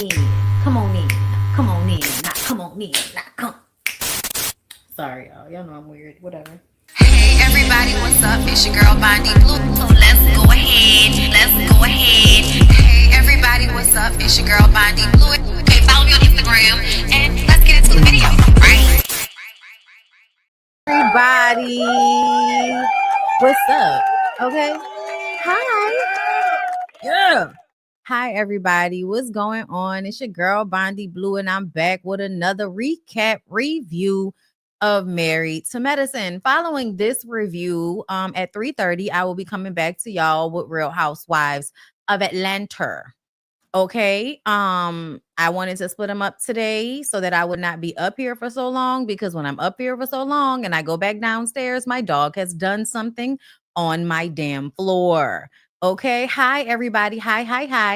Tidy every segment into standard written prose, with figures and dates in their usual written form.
in. Come on in. Come on in. Now come on in. Now come. Sorry, y'all. Y'all know I'm weird. Whatever. Hey everybody, what's up? It's your girl BondyBlue. So let's go ahead. Let's go ahead. Hey everybody, what's up? It's your girl BondyBlue. Okay, follow me on Instagram and let's get into the video. Right? Everybody, what's up? Okay. Hi. Yeah. Hi, everybody. What's going on? It's your girl BondyBlue, and I'm back with another recap review of Married to Medicine. Following this review, at 3:30, I will be coming back to y'all with Real Housewives of Atlanta. Okay. I wanted to split them up today so that I would not be up here for so long, because when I'm up here for so long and I go back downstairs, my dog has done something on my damn floor. Okay. Hi, everybody. Hi.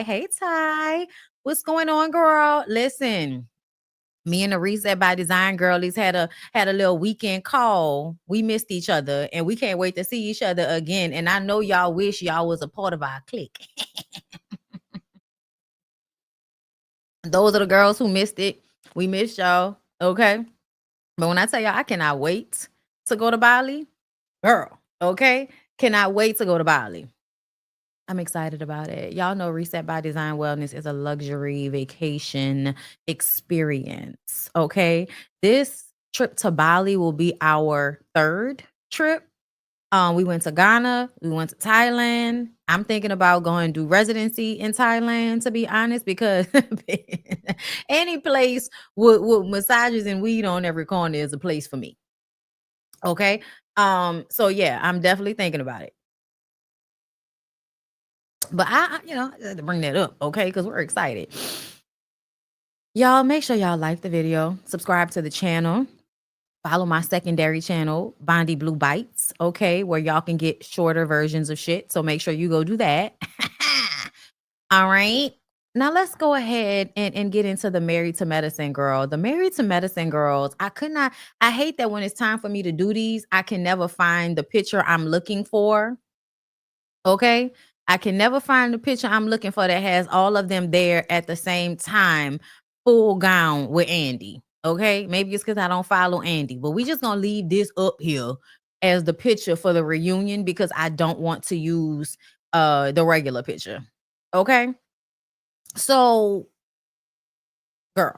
Hey, Ty. What's going on, girl? Listen, me and the Reset by Design girlies had a little weekend call. We missed each other and we can't wait to see each other again. And I know y'all wish y'all was a part of our clique. Those are the girls who missed it. We missed y'all. Okay. But when I tell y'all, I cannot wait to go to Bali, girl. Okay. Cannot wait to go to Bali. I'm excited about it. Y'all know Reset by Design Wellness is a luxury vacation experience. Okay. This trip to Bali will be our third trip. We went to Ghana. We went to Thailand. I'm thinking about going to do residency in Thailand, to be honest, because any place with massages and weed on every corner is a place for me. Okay. So yeah, I'm definitely thinking about it. But I had to bring that up, okay? Because we're excited. Y'all, make sure y'all like the video, subscribe to the channel. Follow my secondary channel, BondyBlue Bites, okay, where y'all can get shorter versions of shit. So make sure you go do that. All right. Now let's go ahead and get into the Married to Medicine girl. The Married to Medicine girls, I hate that when it's time for me to do these, I can never find the picture I'm looking for. Okay. I can never find the picture I'm looking for that has all of them there at the same time, full gown with Andy. Okay, maybe it's because I don't follow Andy, but we just gonna leave this up here as the picture for the reunion because I don't want to use the regular picture. Okay, so girl,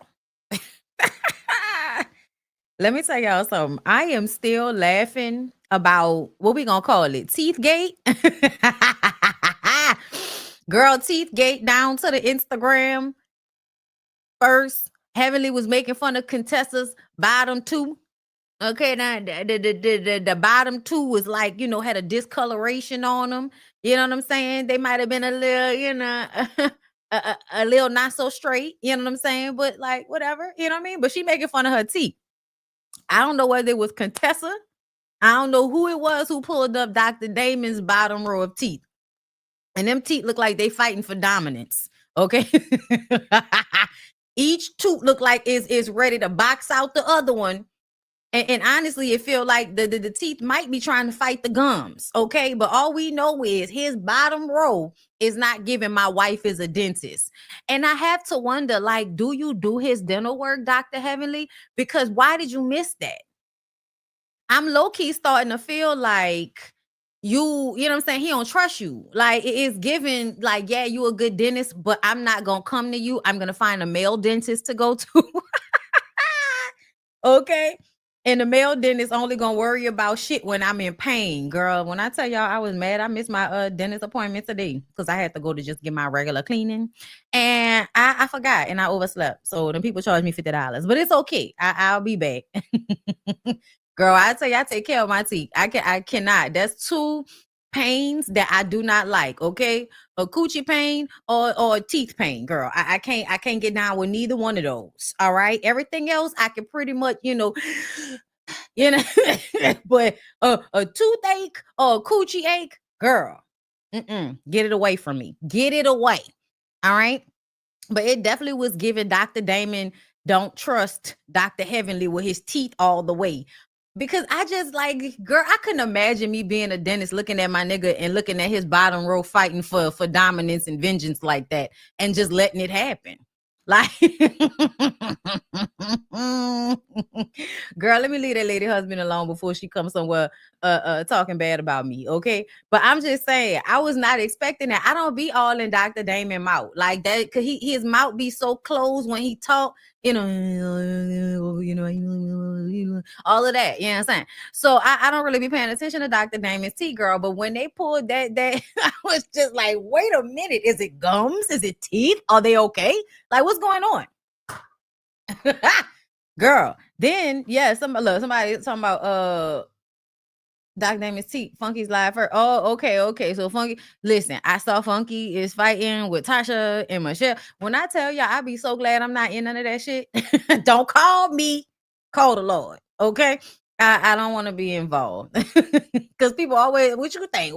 let me tell y'all something. I am still laughing about what we gonna call it, Teeth Gate. Girl, Teeth Gate down to the Instagram. First, Heavenly was making fun of Contessa's bottom two. Okay, now the bottom two was like, had a discoloration on them. You know what I'm saying? They might have been a little, a little not so straight. You know what I'm saying? But like, whatever. You know what I mean? But she making fun of her teeth. I don't know whether it was Contessa. I don't know who it was who pulled up Dr. Damon's bottom row of teeth. And them teeth look like they fighting for dominance. Okay. Each tooth look like is ready to box out the other one. And honestly, it feel like the teeth might be trying to fight the gums. Okay. But all we know is his bottom row is not giving my wife is a dentist. And I have to wonder, like, do you do his dental work, Dr. Heavenly? Because why did you miss that? I'm low-key starting to feel like you know what I'm saying? He don't trust you. Like, it is given, like, yeah, you a good dentist, but I'm not going to come to you. I'm going to find a male dentist to go to. Okay. And the male dentist only going to worry about shit when I'm in pain. Girl, when I tell y'all I was mad, I missed my dentist appointment today because I had to go to just get my regular cleaning. And I forgot and I overslept. So the people charged me $50. But it's okay. I'll be back. Girl, I tell you, I take care of my teeth. I cannot. That's two pains that I do not like. Okay, a coochie pain or a teeth pain, girl. I can't get down with neither one of those. All right, everything else I can pretty much, but a toothache or a coochie ache, girl, get it away from me. Get it away. All right, but it definitely was giving Dr. Damon don't trust Dr. Heavenly with his teeth all the way. Because I just like, girl, I couldn't imagine me being a dentist looking at my nigga and looking at his bottom row fighting for dominance and vengeance like that and just letting it happen. Like, girl, let me leave that lady husband alone before she comes somewhere talking bad about me, okay? But I'm just saying, I was not expecting that. I don't be all in Dr. Damon mouth like that, cause his mouth be so closed when he talk, you know, all of that. You know what I'm saying? So I don't really be paying attention to Dr. Damon's tea, girl. But when they pulled that I was just like, wait a minute, is it gums? Is it teeth? Are they okay? Like, what's going on? Girl, then yeah, somebody talking about Dr. Damon's teeth. Funky's live first. Oh, okay. So Funky, listen, I saw Funky is fighting with Tasha and Michelle. When I tell y'all, I be so glad I'm not in none of that shit. Don't call me. Call the Lord. Okay. I don't want to be involved. Because people always, what you think,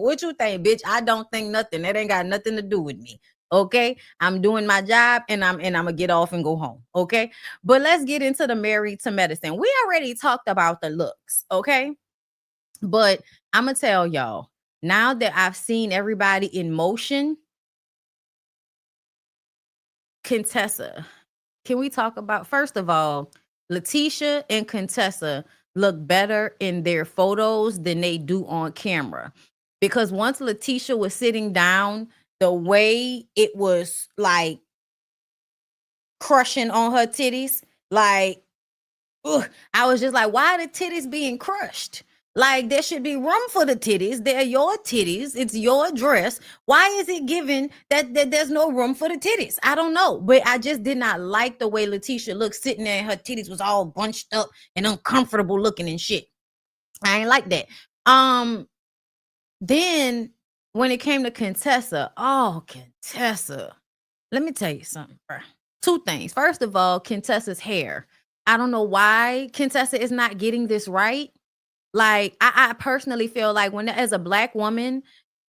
bitch? I don't think nothing. That ain't got nothing to do with me. Okay. I'm doing my job and I'm gonna get off and go home. Okay. But let's get into the Married to Medicine. We already talked about the looks. Okay. But I'm gonna tell y'all, now that I've seen everybody in motion, Contessa, can we talk about, first of all, Latecia and Contessa look better in their photos than they do on camera. Because once Latecia was sitting down, the way it was like crushing on her titties, like, ugh, I was just like, why are the titties being crushed? Like, there should be room for the titties. They're your titties. It's your dress. Why is it given that there's no room for the titties? I don't know. But I just did not like the way Latecia looked sitting there. Her titties was all bunched up and uncomfortable looking and shit. I ain't like that. Then when it came to Contessa, Contessa. Let me tell you something, bro. Two things. First of all, Contessa's hair. I don't know why Contessa is not getting this right. Like, I personally feel like as a Black woman,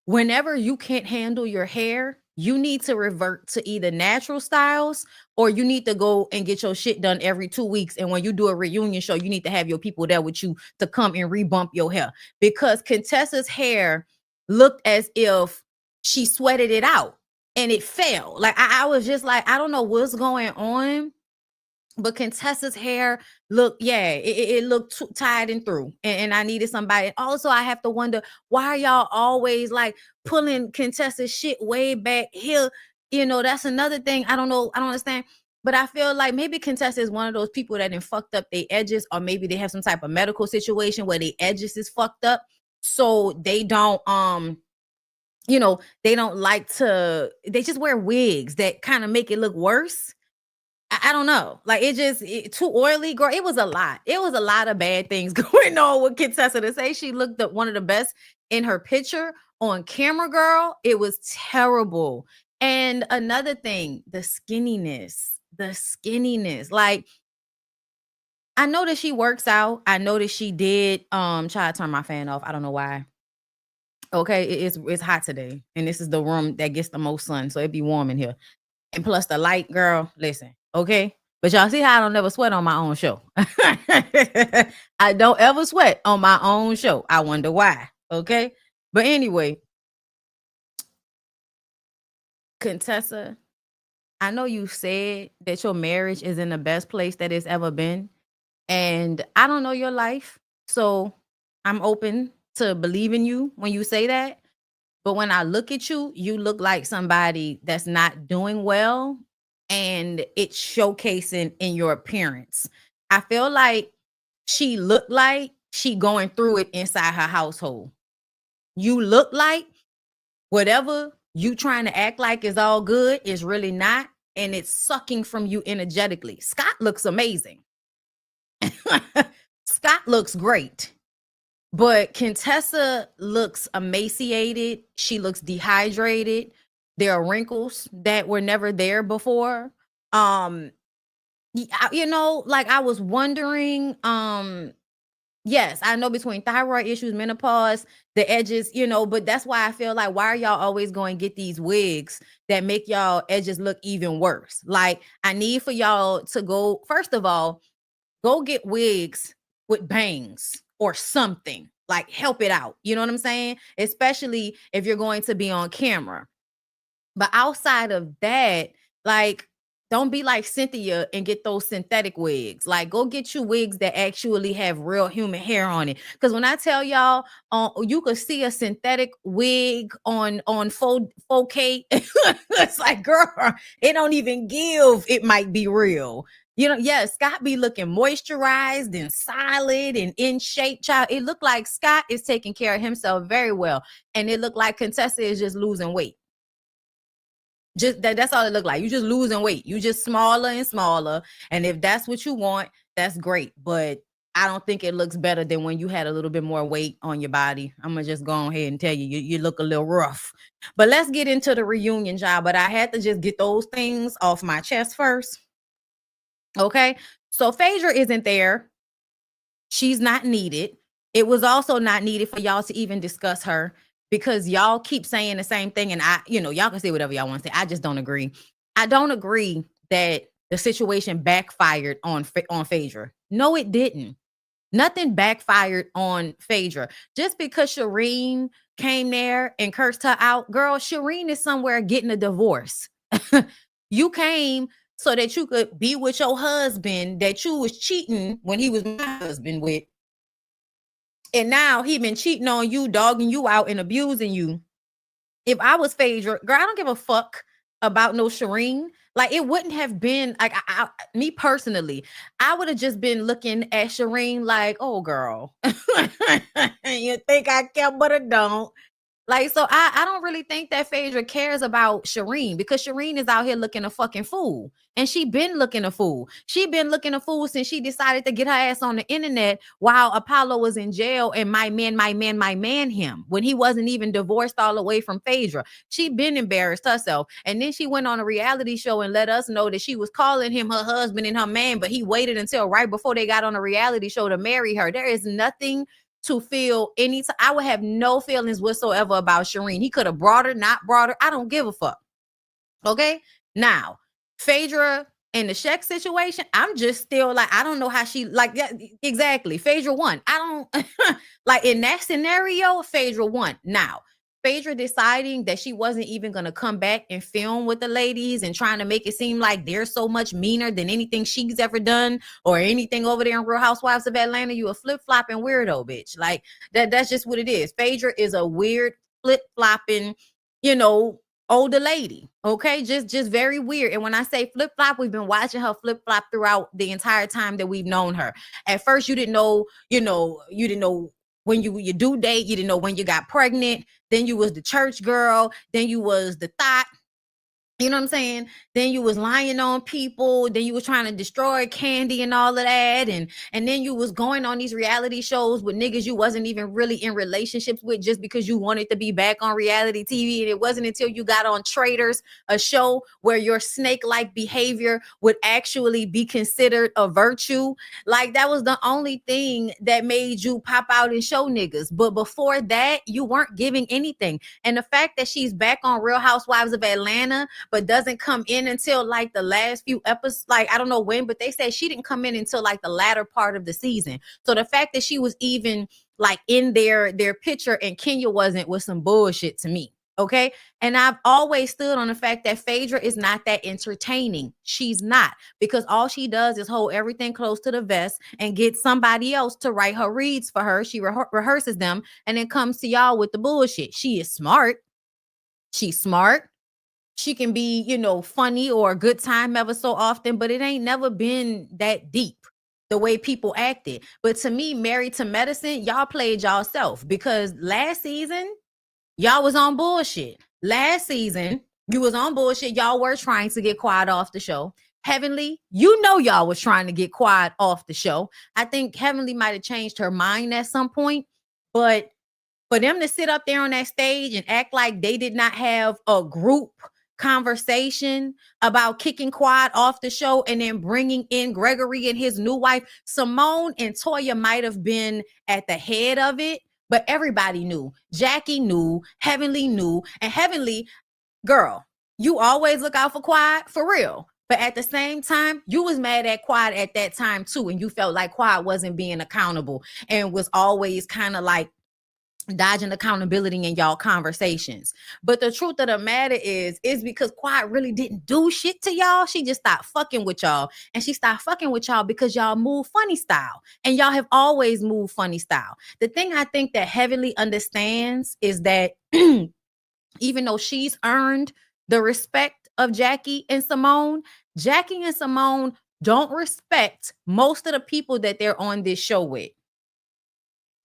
whenever you can't handle your hair, you need to revert to either natural styles or you need to go and get your shit done every 2 weeks. And when you do a reunion show, you need to have your people there with you to come and rebump your hair, because Contessa's hair looked as if she sweated it out and it fell. Like, I was just like, I don't know what's going on. But Contessa's hair it looked tied and through, and I needed somebody. Also, I have to wonder, why are y'all always like pulling Contessa's shit way back here? You know, that's another thing. I don't know. I don't understand. But I feel like maybe Contessa is one of those people that fucked up their edges, or maybe they have some type of medical situation where their edges is fucked up, so they don't they don't like to. They just wear wigs that kind of make it look worse. I don't know. Like, too oily, girl. It was a lot. It was a lot of bad things going on with Contessa. To say she looked one of the best in her picture on camera, girl, it was terrible. And another thing, the skinniness. Like, I know that she works out. I know that she did try to turn my fan off. I don't know why. Okay, it's hot today, and this is the room that gets the most sun, so it'd be warm in here. And plus the light, girl, listen, okay? But y'all see how I don't never sweat on my own show. I don't ever sweat on my own show. I wonder why, okay? But anyway, Contessa, I know you said that your marriage is in the best place that it's ever been. And I don't know your life, so I'm open to believing you when you say that. But when I look at you, you look like somebody that's not doing well, and it's showcasing in your appearance. I feel like she looked like she going through it inside her household. You look like whatever you trying to act like is all good is really not, and it's sucking from you energetically. Scott looks amazing. Scott looks great. But Contessa looks emaciated. She looks dehydrated. There are wrinkles that were never there before. Like, I was wondering, yes, I know between thyroid issues, menopause, the edges, but that's why I feel like, why are y'all always going to get these wigs that make y'all edges look even worse? Like, I need for y'all to go, first of all, go get wigs with bangs or something, like, help it out. You know what I'm saying? Especially if you're going to be on camera. But outside of that, like, Don't be like Cynthia and get those synthetic wigs. Like, go get you wigs that actually have real human hair on it. Because when I tell y'all, you could see a synthetic wig on 4K. It's like, girl, it don't even give. It might be real. You know, yeah, Scott be looking moisturized and solid and in shape, child. It looked like Scott is taking care of himself very well. And it looked like Contessa is just losing weight. Just that's all it looked like. You just losing weight. You just smaller and smaller. And if that's what you want, that's great. But I don't think it looks better than when you had a little bit more weight on your body. I'm gonna just go ahead and tell you, you look a little rough. But let's get into the reunion job. But I had to just get those things off my chest first. Okay. So Phaedra isn't there. She's not needed. It was also not needed for y'all to even discuss her, because y'all keep saying the same thing. And y'all can say whatever y'all want to say. I just don't agree. I don't agree that the situation backfired on Phaedra. No, it didn't. Nothing backfired on Phaedra. Just because Shireen came there and cursed her out, girl, Shireen is somewhere getting a divorce. You came so that you could be with your husband that you was cheating when he was my husband with. And now he been cheating on you, dogging you out, and abusing you. If I was Phaedra, girl, I don't give a fuck about no Shireen. Like, it wouldn't have been like me personally. I would have just been looking at Shireen like, oh, girl, you think I care, but I don't. Like, so I don't really think that Phaedra cares about Shireen, because Shireen is out here looking a fucking fool. And she been looking a fool. She been looking a fool since she decided to get her ass on the internet while Apollo was in jail and my man him when he wasn't even divorced all the way from Phaedra. She been embarrassed herself. And then she went on a reality show and let us know that she was calling him her husband and her man, but he waited until right before they got on a reality show to marry her. There is nothing to feel any time. I would have no feelings whatsoever about Shireen. He could have brought her, not brought her. I don't give a fuck. Okay. Now, Phaedra and the Shaq situation, I'm just still like, I don't know how she like that. Exactly. Phaedra won. I don't like in that scenario, Phaedra won. Now, Phaedra deciding that she wasn't even going to come back and film with the ladies and trying to make it seem like they're so much meaner than anything she's ever done or anything over there in Real Housewives of Atlanta. You a flip-flopping weirdo, bitch. Like that's just what it is. Phaedra is a weird flip-flopping, older lady. Okay. Just very weird. And when I say flip-flop, we've been watching her flip-flop throughout the entire time that we've known her. At first, you didn't know when you do date, you didn't know when you got pregnant. Then you was the church girl. Then you was the thought. You know what I'm saying? Then you was lying on people. Then you was trying to destroy Candy and all of that. And then you was going on these reality shows with niggas you wasn't even really in relationships with just because you wanted to be back on reality TV. And it wasn't until you got on Traitors, a show where your snake-like behavior would actually be considered a virtue. Like, that was the only thing that made you pop out and show niggas. But before that, you weren't giving anything. And the fact that she's back on Real Housewives of Atlanta, but doesn't come in until like the last few episodes, like I don't know when, but they said she didn't come in until like the latter part of the season. So the fact that she was even like in their picture and Kenya wasn't was some bullshit to me. Okay. And I've always stood on the fact that Phaedra is not that entertaining. She's not, because all she does is hold everything close to the vest and get somebody else to write her reads for her. She rehearses them and then comes to y'all with the bullshit. She is smart. She's smart. She can be, funny or a good time ever so often, but it ain't never been that deep the way people acted. But to me, Married to Medicine, y'all played y'allself, because last season, y'all was on bullshit. Last season, you was on bullshit. Y'all were trying to get quiet off the show. Heavenly, y'all was trying to get quiet off the show. I think Heavenly might have changed her mind at some point, but for them to sit up there on that stage and act like they did not have a group conversation about kicking Quad off the show and then bringing in Gregory and his new wife, Simone and Toya might have been at the head of it, but everybody knew. Jackie knew, Heavenly knew, and Heavenly, girl, you always look out for Quad, for real. But at the same time, you was mad at Quad at that time too, and you felt like Quad wasn't being accountable and was always kind of like dodging accountability in y'all conversations. But the truth of the matter is because Quiet really didn't do shit to y'all. She just stopped fucking with y'all. And she stopped fucking with y'all because y'all move funny style. And y'all have always moved funny style. The thing I think that Heavenly understands is that even though she's earned the respect of Jackie and Simone don't respect most of the people that they're on this show with.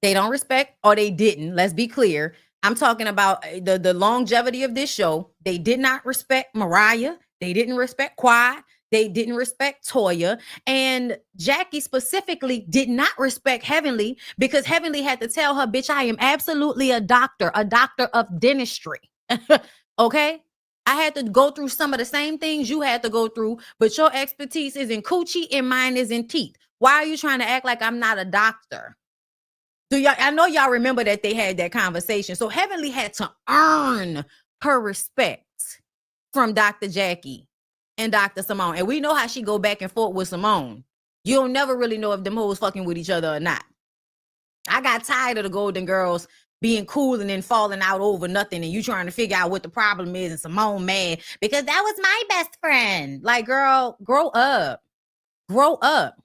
They don't respect, or they didn't. Let's be clear. I'm talking about the longevity of this show. They did not respect Mariah. They didn't respect Quiet. They didn't respect Toya. And Jackie specifically did not respect Heavenly because Heavenly had to tell her, bitch, I am absolutely a doctor of dentistry. Okay? I had to go through some of the same things you had to go through, but your expertise is in coochie and mine is in teeth. Why are you trying to act like I'm not a doctor? I know y'all remember that they had that conversation. So Heavenly had to earn her respect from Dr. Jackie and Dr. Simone. And we know how she go back and forth with Simone. You'll never really know if them hoes fucking with each other or not. I got tired of the Golden Girls being cool and then falling out over nothing and you trying to figure out what the problem is and Simone mad because that was my best friend. Like, girl, grow up. Grow up.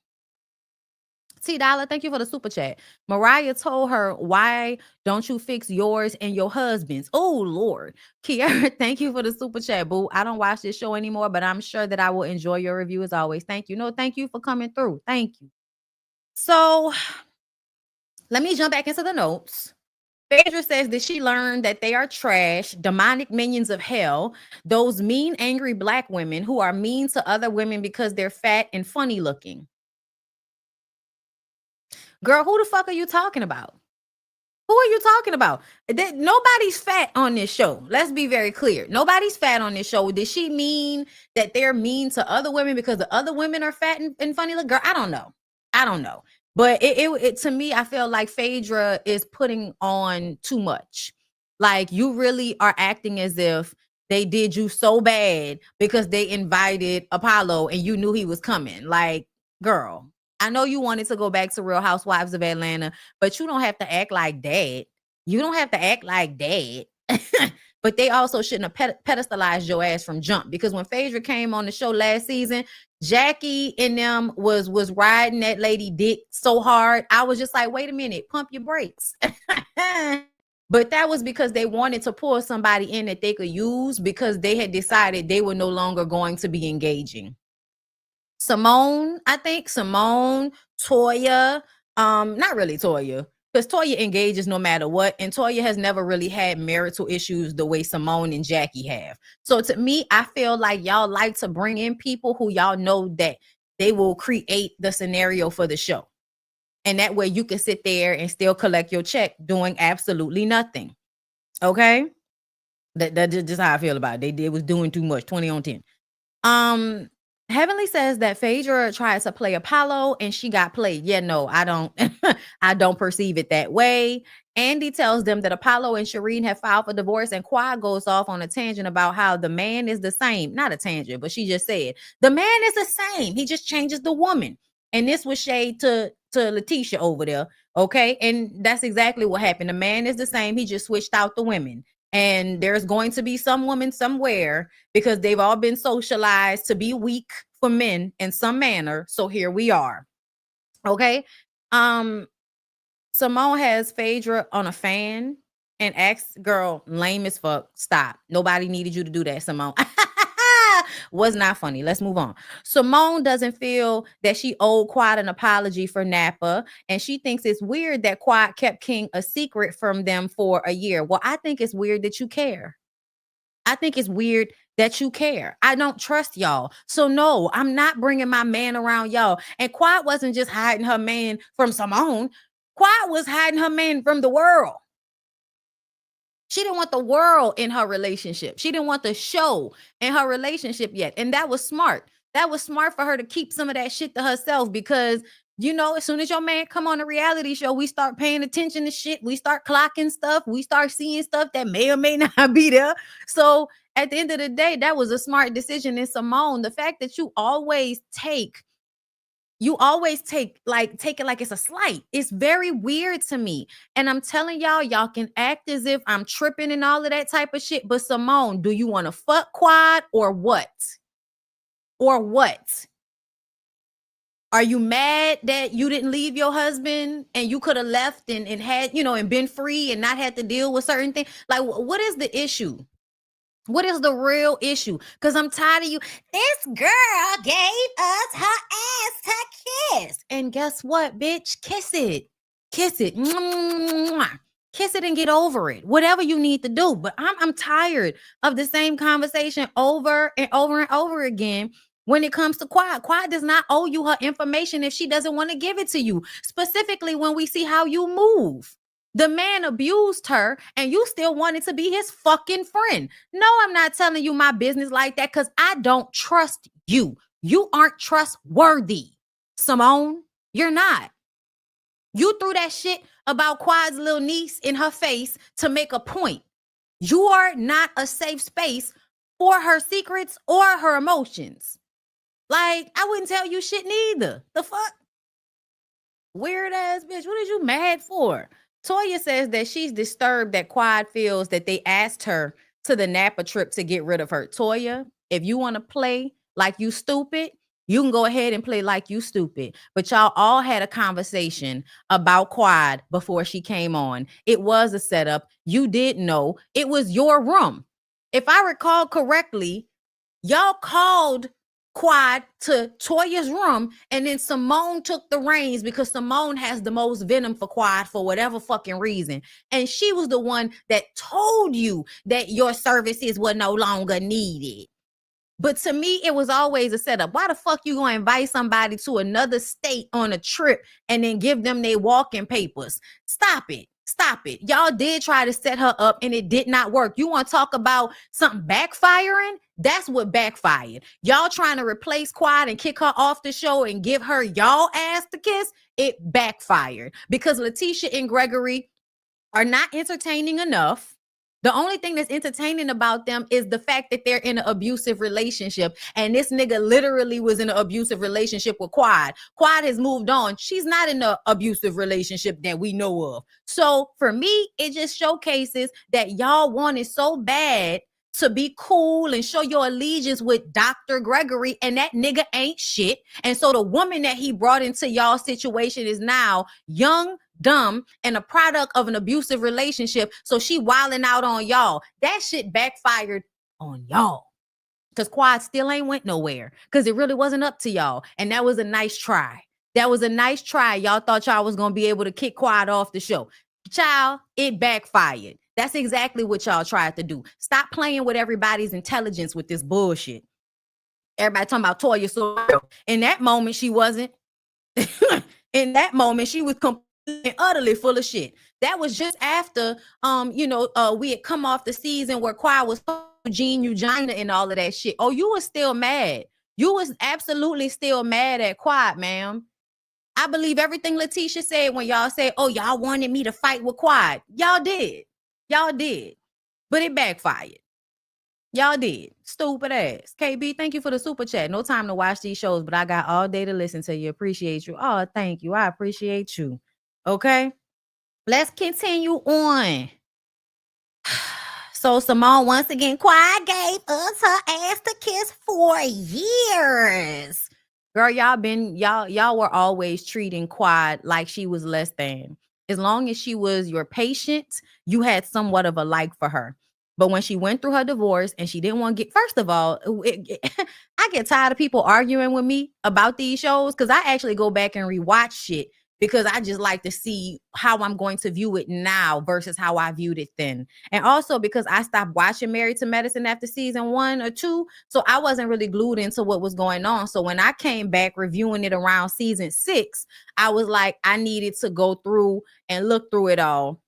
T Dollar, thank you for the super chat. Mariah told her, why don't you fix yours and your husband's? Oh, Lord. Kiara, thank you for the super chat, boo. I don't watch this show anymore, but I'm sure that I will enjoy your review as always. Thank you. No, thank you for coming through. Thank you. So let me jump back into the notes. Phaedra says that she learned that they are trash, demonic minions of hell, those mean, angry Black women who are mean to other women because they're fat and funny looking. Girl, who the fuck are you talking about? Who are you talking about? Nobody's fat on this show. Let's be very clear. Nobody's fat on this show. Did she mean that they're mean to other women because the other women are fat and funny? Look, girl, I don't know. But it to me, I feel like Phaedra is putting on too much. Like, you really are acting as if they did you so bad because they invited Apollo and you knew he was coming. Like, girl, I know you wanted to go back to Real Housewives of Atlanta, but you don't have to act like that. You don't have to act like that. But they also shouldn't have pedestalized your ass from jump, because when Phaedra came on the show last season, Jackie and them was riding that lady dick so hard. I was just like, wait a minute, pump your brakes. But that was because they wanted to pull somebody in that they could use because they had decided they were no longer going to be engaging. Simone, Toya, not really Toya, because Toya engages no matter what, and Toya has never really had marital issues the way Simone and Jackie have. So to me, I feel like y'all like to bring in people who y'all know that they will create the scenario for the show. And that way you can sit there and still collect your check doing absolutely nothing. Okay? That's just how I feel about it. They was doing too much, 20 on 10. Heavenly says that Phaedra tried to play Apollo and she got played. Yeah, no, I don't I don't perceive it that way. Andy tells them that Apollo and Shireen have filed for divorce, and Quad goes off on a tangent about how the man is the same. Not a tangent, but she just said the man is the same. He just changes the woman. And this was shade to Latecia over there. Okay. And that's exactly what happened. The man is the same. He just switched out the women. And there's going to be some woman somewhere, because they've all been socialized to be weak for men in some manner. So here we are. Okay. Simone has Phaedra on a fan and asks, girl, lame as fuck. Stop. Nobody needed you to do that, Simone. Was not funny. Let's move on. Simone doesn't feel that she owed Quad an apology for Napa, and she thinks it's weird that Quad kept King a secret from them for a year. Well, I think it's weird that you care. I think it's weird that you care. I don't trust y'all. So no, I'm not bringing my man around y'all. And Quad wasn't just hiding her man from Simone. Quad was hiding her man from the world. She didn't want the world in her relationship. She didn't want the show in her relationship yet. And that was smart. That was smart for her to keep some of that shit to herself, because, you know, as soon as your man come on a reality show, we start paying attention to shit. We start clocking stuff. We start seeing stuff that may or may not be there. So at the end of the day, that was a smart decision. And Simone, the fact that you always take You always take it like it's a slight. It's very weird to me. And I'm telling y'all can act as if I'm tripping and all of that type of shit. But Simone, do you want to fuck Quad or what? Or what? Are you mad that you didn't leave your husband and you could have left and had, and been free and not had to deal with certain things? Like, what is the issue? What is the real issue? Because I'm tired of you. This girl gave us her ass to kiss. And guess what, bitch? Kiss it. Kiss it. Mwah. Kiss it and get over it. Whatever you need to do. But I'm tired of the same conversation over and over and over again. When it comes to Quad does not owe you her information if she doesn't want to give it to you. Specifically when we see how you move. The man abused her and you still wanted to be his fucking friend. No, I'm not telling you my business like that because I don't trust you. You aren't trustworthy, Simone. You're not. You threw that shit about Quad's little niece in her face to make a point. You are not a safe space for her secrets or her emotions. Like, I wouldn't tell you shit neither. The fuck? Weird ass bitch. What is you mad for? Toya says that she's disturbed that Quad feels that they asked her to the Napa trip to get rid of her. Toya, if you want to play like you stupid, you can go ahead and play like you stupid. But y'all all had a conversation about Quad before she came on. It was a setup. You did know it was your room. If I recall correctly, y'all called Quad to Toya's room, and then Simone took the reins because Simone has the most venom for Quad for whatever fucking reason. And she was the one that told you that your services were no longer needed. But to me, it was always a setup. Why the fuck you gonna invite somebody to another state on a trip and then give them their walking papers? Stop it. Stop it. Y'all did try to set her up and it did not work. You want to talk about something backfiring? That's what backfired. Y'all trying to replace Quad and kick her off the show and give her y'all ass to kiss? It backfired because Latecia and Gregory are not entertaining enough. The only thing that's entertaining about them is the fact that they're in an abusive relationship. And this nigga literally was in an abusive relationship with Quad. Quad has moved on. She's not in an abusive relationship that we know of. So for me, it just showcases that y'all wanted so bad to be cool and show your allegiance with Dr. Gregory, and that nigga ain't shit. And so the woman that he brought into y'all situation is now young, dumb, and a product of an abusive relationship. So she wilding out on y'all. That shit backfired on y'all. Because Quad still ain't went nowhere. Because it really wasn't up to y'all. And that was a nice try. That was a nice try. Y'all thought y'all was going to be able to kick Quad off the show. Child, it backfired. That's exactly what y'all tried to do. Stop playing with everybody's intelligence with this bullshit. Everybody talking about Toya so in that moment, she wasn't. In that moment, she was completely and utterly full of shit. That was just after we had come off the season where Quad was Gene Eugenia and all of that shit. Oh, you was still mad. You was absolutely still mad at Quad, ma'am. I believe everything Latecia said when y'all said, oh, y'all wanted me to fight with Quad. Y'all did. Y'all did. But it backfired. Y'all did. Stupid ass. KB, thank you for the super chat. No time to watch these shows, but I got all day to listen to you. Appreciate you. Oh, thank you. I appreciate you. Okay. Let's continue on. So Simone, once again, Quad gave us her ass to kiss for years. Girl, y'all were always treating Quad like she was less than. As long as she was your patient, you had somewhat of a like for her. But when she went through her divorce and she didn't want to get, first of all, I get tired of people arguing with me about these shows because I actually go back and rewatch shit because I just like to see how I'm going to view it now versus how I viewed it then. And also because I stopped watching Married to Medicine after season 1 or 2. So I wasn't really glued into what was going on. So when I came back reviewing it around season 6, I was like, I needed to go through and look through it all.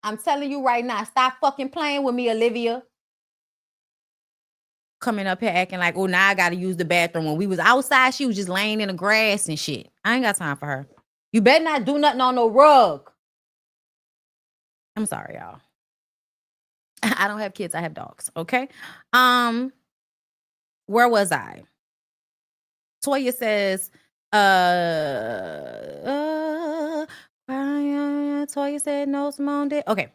I'm telling you right now, stop fucking playing with me, Olivia. Coming up here acting like, oh, now I got to use the bathroom. When we was outside, she was just laying in the grass and shit. I ain't got time for her. You better not do nothing on no rug. I'm sorry, y'all. I don't have kids. I have dogs. Okay. Where was I? Toya says, Toya said no, Simone did. Okay.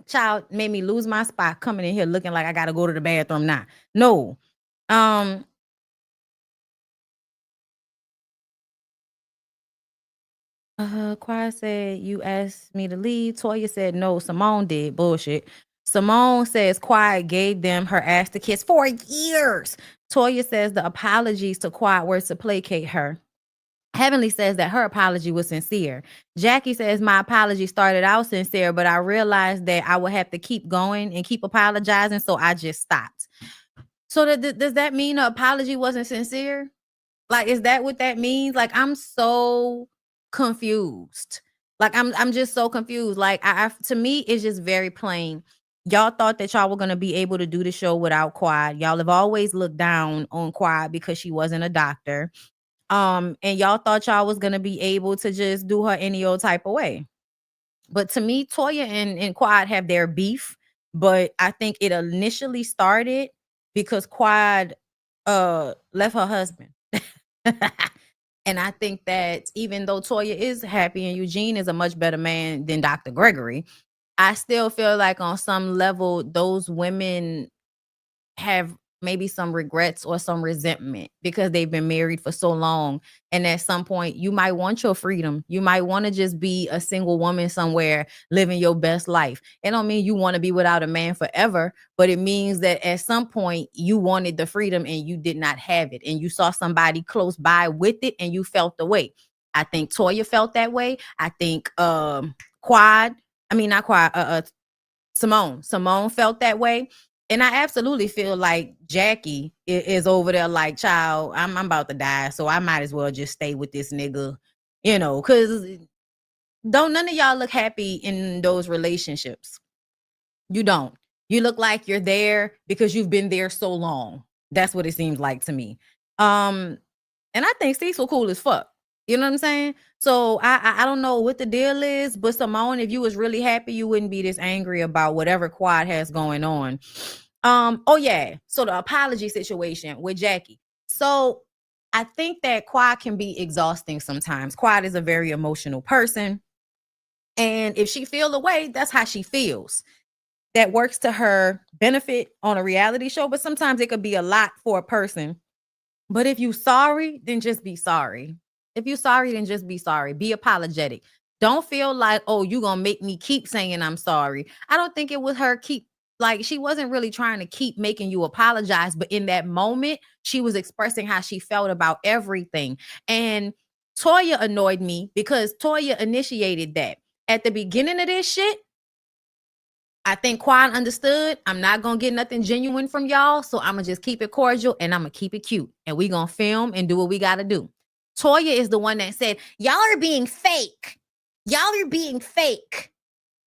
Child made me lose my spot coming in here looking like I gotta go to the bathroom now. No. Choir said you asked me to leave. Toya said no, Simone did. Bullshit. Simone says Quiet gave them her ass to kiss for years. Toya says the apologies to Quiet were to placate her. Heavenly says that her apology was sincere. Jackie says my apology started out sincere, but I realized that I would have to keep going and keep apologizing, so I just stopped. So does that mean the apology wasn't sincere? Like, is that what that means? Like, I'm so confused. Like, I'm just so confused. Like, I to me, it's just very plain. Y'all thought that y'all were gonna be able to do the show without Quad. Y'all have always looked down on Quad because she wasn't a doctor. And y'all thought y'all was gonna be able to just do her any old type of way. But to me, Toya and Quad have their beef, but I think it initially started because Quad left her husband. And I think that even though Toya is happy and Eugene is a much better man than Dr. Gregory, I still feel like on some level those women have maybe some regrets or some resentment because they've been married for so long. And at some point, you might want your freedom. You might want to just be a single woman somewhere living your best life. It don't mean you want to be without a man forever, but it means that at some point you wanted the freedom and you did not have it. And you saw somebody close by with it and you felt the way. I think Toya felt that way. I think Simone felt that way. And I absolutely feel like Jackie is over there like, child, I'm about to die, so I might as well just stay with this nigga, because don't none of y'all look happy in those relationships. You don't. You look like you're there because you've been there so long. That's what it seems like to me. And I think Cecil cool as fuck. You know what I'm saying? So I don't know what the deal is, but Simone, if you was really happy, you wouldn't be this angry about whatever Quad has going on. Oh yeah. So the apology situation with Jackie. So I think that Quad can be exhausting sometimes. Quad is a very emotional person. And if she feel the way, that's how she feels. That works to her benefit on a reality show, but sometimes it could be a lot for a person. But if you sorry, then just be sorry. If you sorry, then just be sorry. Be apologetic. Don't feel like, oh, you gonna make me keep saying I'm sorry. I don't think it was her she wasn't really trying to keep making you apologize, but in that moment, she was expressing how she felt about everything. And Toya annoyed me because Toya initiated that. At the beginning of this shit, I think Quan understood I'm not going to get nothing genuine from y'all, so I'm going to just keep it cordial and I'm going to keep it cute. And we going to film and do what we got to do. Toya is the one that said, y'all are being fake. Y'all are being fake.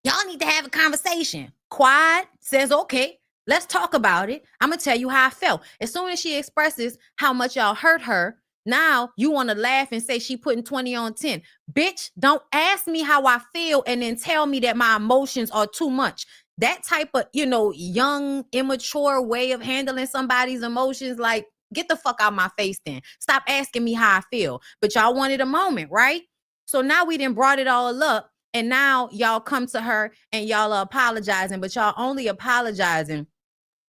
Y'all need to have a conversation. Quad says, okay, let's talk about it. I'm going to tell you how I felt. As soon as she expresses how much y'all hurt her, now you want to laugh and say she putting 20 on 10. Bitch, don't ask me how I feel and then tell me that my emotions are too much. That type of, young, immature way of handling somebody's emotions, like, get the fuck out my face then. Stop asking me how I feel. But y'all wanted a moment, right? So now we done brought it all up. And now y'all come to her and y'all are apologizing, but y'all only apologizing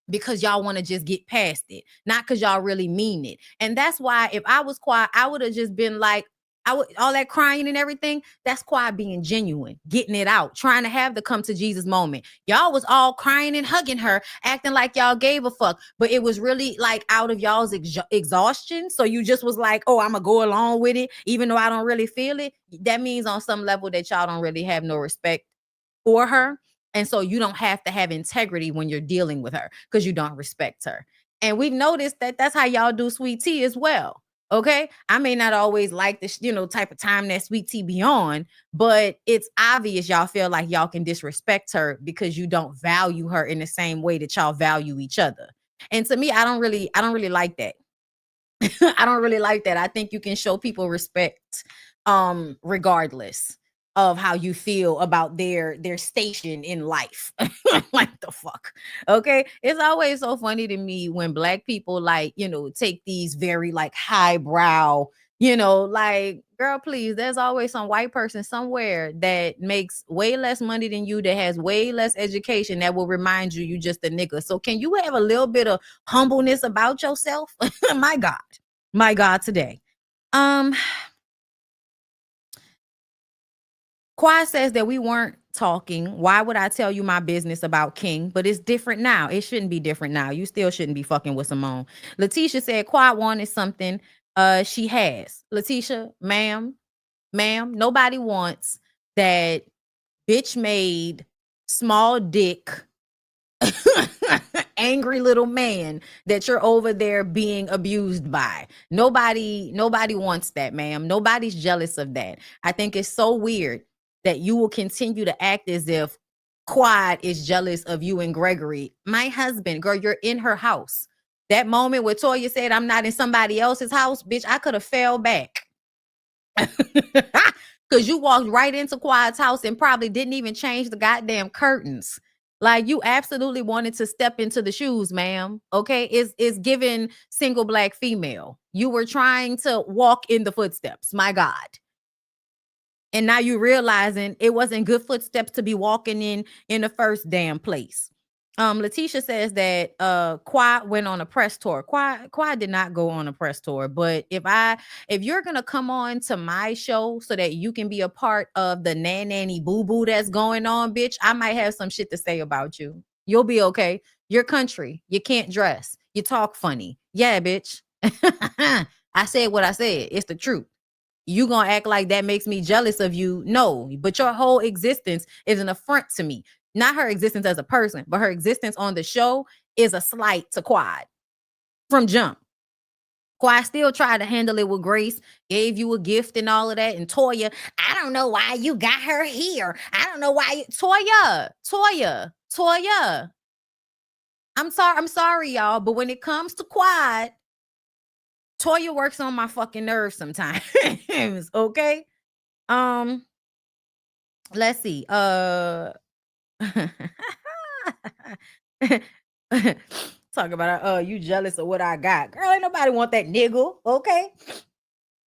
because y'all want to just get past it, not because y'all really mean it. And that's why if I was quiet, I would have just been like, all that crying and everything, that's quiet being genuine, getting it out, trying to have the come to Jesus moment. Y'all was all crying and hugging her, acting like y'all gave a fuck, but it was really like out of y'all's exhaustion. So you just was like, oh, I'm gonna go along with it, even though I don't really feel it. That means on some level that y'all don't really have no respect for her. And so you don't have to have integrity when you're dealing with her because you don't respect her. And we've noticed that that's how y'all do sweet tea as well. Okay. I may not always like this, type of time that sweet tea be on, but it's obvious y'all feel like y'all can disrespect her because you don't value her in the same way that y'all value each other. And to me, I don't really like that. I don't really like that. I think you can show people respect regardless. of how you feel about their station in life. Like the fuck. Okay. It's always so funny to me when black people like, take these very like highbrow, like, girl, please, there's always some white person somewhere that makes way less money than you, that has way less education, that will remind you just a nigga. So can you have a little bit of humbleness about yourself? My God. My God today. Quad says that we weren't talking. Why would I tell you my business about King? But it's different now. It shouldn't be different now. You still shouldn't be fucking with Simone. Latecia said Quad wanted something she has. Latecia, ma'am, nobody wants that bitch made small dick angry little man that you're over there being abused by. Nobody wants that, ma'am. Nobody's jealous of that. I think it's so weird that you will continue to act as if Quad is jealous of you and Gregory. My husband, girl, you're in her house. That moment where Toya said, I'm not in somebody else's house, bitch, I could have fell back. Because you walked right into Quad's house and probably didn't even change the goddamn curtains. Like, you absolutely wanted to step into the shoes, ma'am. Okay, it's given single black female. You were trying to walk in the footsteps. My God. And now you realizing it wasn't good footsteps to be walking in the first damn place. Latecia says that Quad went on a press tour. Quad did not go on a press tour, but if you're gonna come on to my show so that you can be a part of the nanny boo boo that's going on, bitch, I might have some shit to say about you. You'll be okay. Your country, you can't dress, you talk funny. Yeah, bitch. I said what I said. It's the truth. You gonna act like that makes me jealous of you? No, but your whole existence is an affront to me. Not her existence as a person, but her existence on the show is a slight to Quad from jump. Quad still tried to handle it with grace, gave you a gift and all of that. And Toya, I don't know why you got her here. I don't know why Toya. I'm sorry, y'all, but when it comes to Quad, Toya works on my fucking nerves sometimes. Okay. Let's see. Talk about you jealous of what I got. Girl, ain't nobody want that nigga. Okay.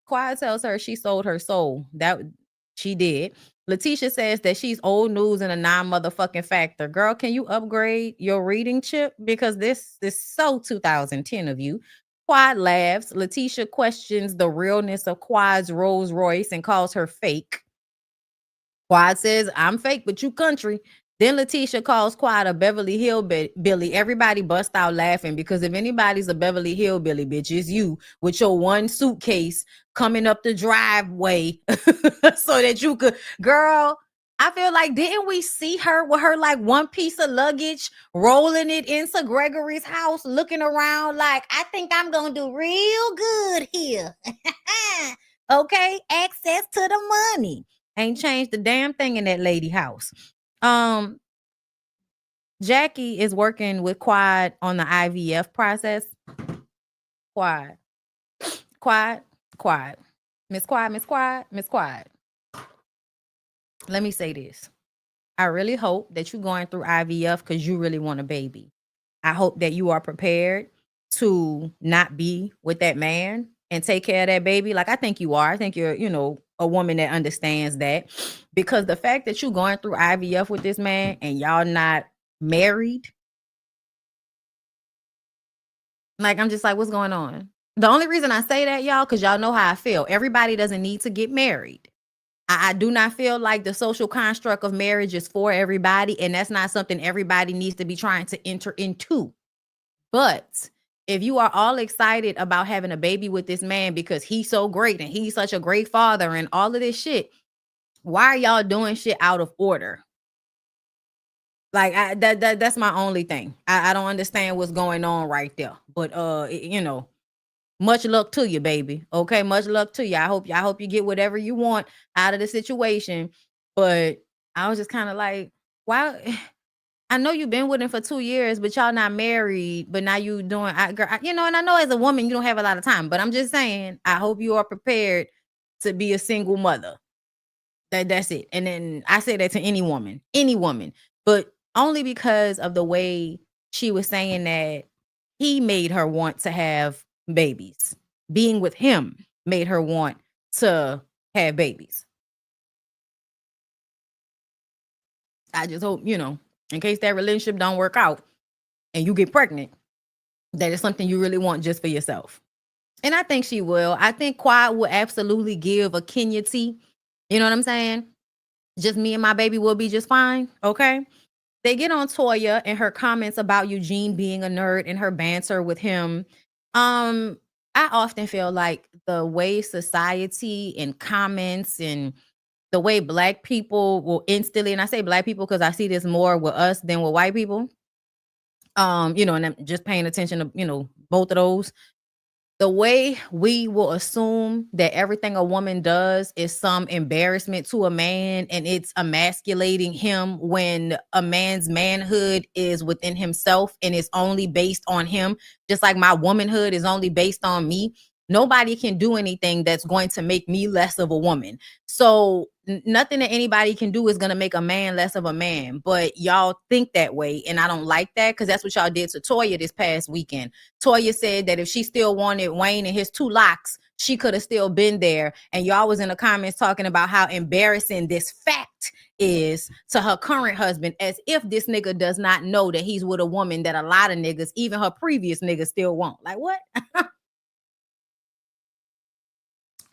Quiet tells her she sold her soul. That she did. Latecia says that she's old news and a non-motherfucking factor. Girl, can you upgrade your reading chip? Because this is so 2010 of you. Quad laughs. Latecia questions the realness of Quad's Rolls Royce and calls her fake. Quad says, I'm fake, but you country. Then Latecia calls Quad a Beverly Hillbilly. Everybody bust out laughing because if anybody's a Beverly Hillbilly, bitch, it's you with your one suitcase coming up the driveway so that you could, girl, I feel like, didn't we see her with her like one piece of luggage rolling it into Gregory's house, looking around like, I think I'm going to do real good here. Okay, access to the money. Ain't changed the damn thing in that lady house. Jackie is working with Quad on the IVF process. Quad. Miss Quad. Let me say this. I really hope that you're going through IVF because you really want a baby. I hope that you are prepared to not be with that man and take care of that baby. Like, I think you are. I think you're, a woman that understands that, because the fact that you're going through IVF with this man and y'all not married, like, I'm just like, what's going on? The only reason I say that, y'all, because y'all know how I feel. Everybody doesn't need to get married. I do not feel like the social construct of marriage is for everybody, and that's not something everybody needs to be trying to enter into. But if you are all excited about having a baby with this man because he's so great and he's such a great father and all of this shit, why are y'all doing shit out of order? Like, that's my only thing. I don't understand what's going on right there. But much luck to you, baby. Okay, much luck to you. I hope you get whatever you want out of the situation. But I was just kind of like, why? I know you've been with him for 2 years, but y'all not married. But now you doing, and I know as a woman you don't have a lot of time. But I'm just saying, I hope you are prepared to be a single mother. That's it. And then I say that to any woman, but only because of the way she was saying that he made her want to have babies. Being with him made her want to have babies. I just hope, in case that relationship don't work out and you get pregnant, that is something you really want just for yourself. And I think she will. I think Quad will absolutely give a Kenya tea. You know what I'm saying? Just me and my baby will be just fine. Okay. They get on Toya and her comments about Eugene being a nerd and her banter with him. I often feel like the way society and comments and the way Black people will instantly, and I say Black people because I see this more with us than with white people. And I'm just paying attention to, both of those. The way we will assume that everything a woman does is some embarrassment to a man and it's emasculating him when a man's manhood is within himself and it's only based on him, just like my womanhood is only based on me. Nobody can do anything that's going to make me less of a woman. So nothing that anybody can do is going to make a man less of a man. But y'all think that way. And I don't like that because that's what y'all did to Toya this past weekend. Toya said that if she still wanted Wayne and his 2 locks, she could have still been there. And y'all was in the comments talking about how embarrassing this fact is to her current husband, as if this nigga does not know that he's with a woman that a lot of niggas, even her previous niggas, still want. Like, what?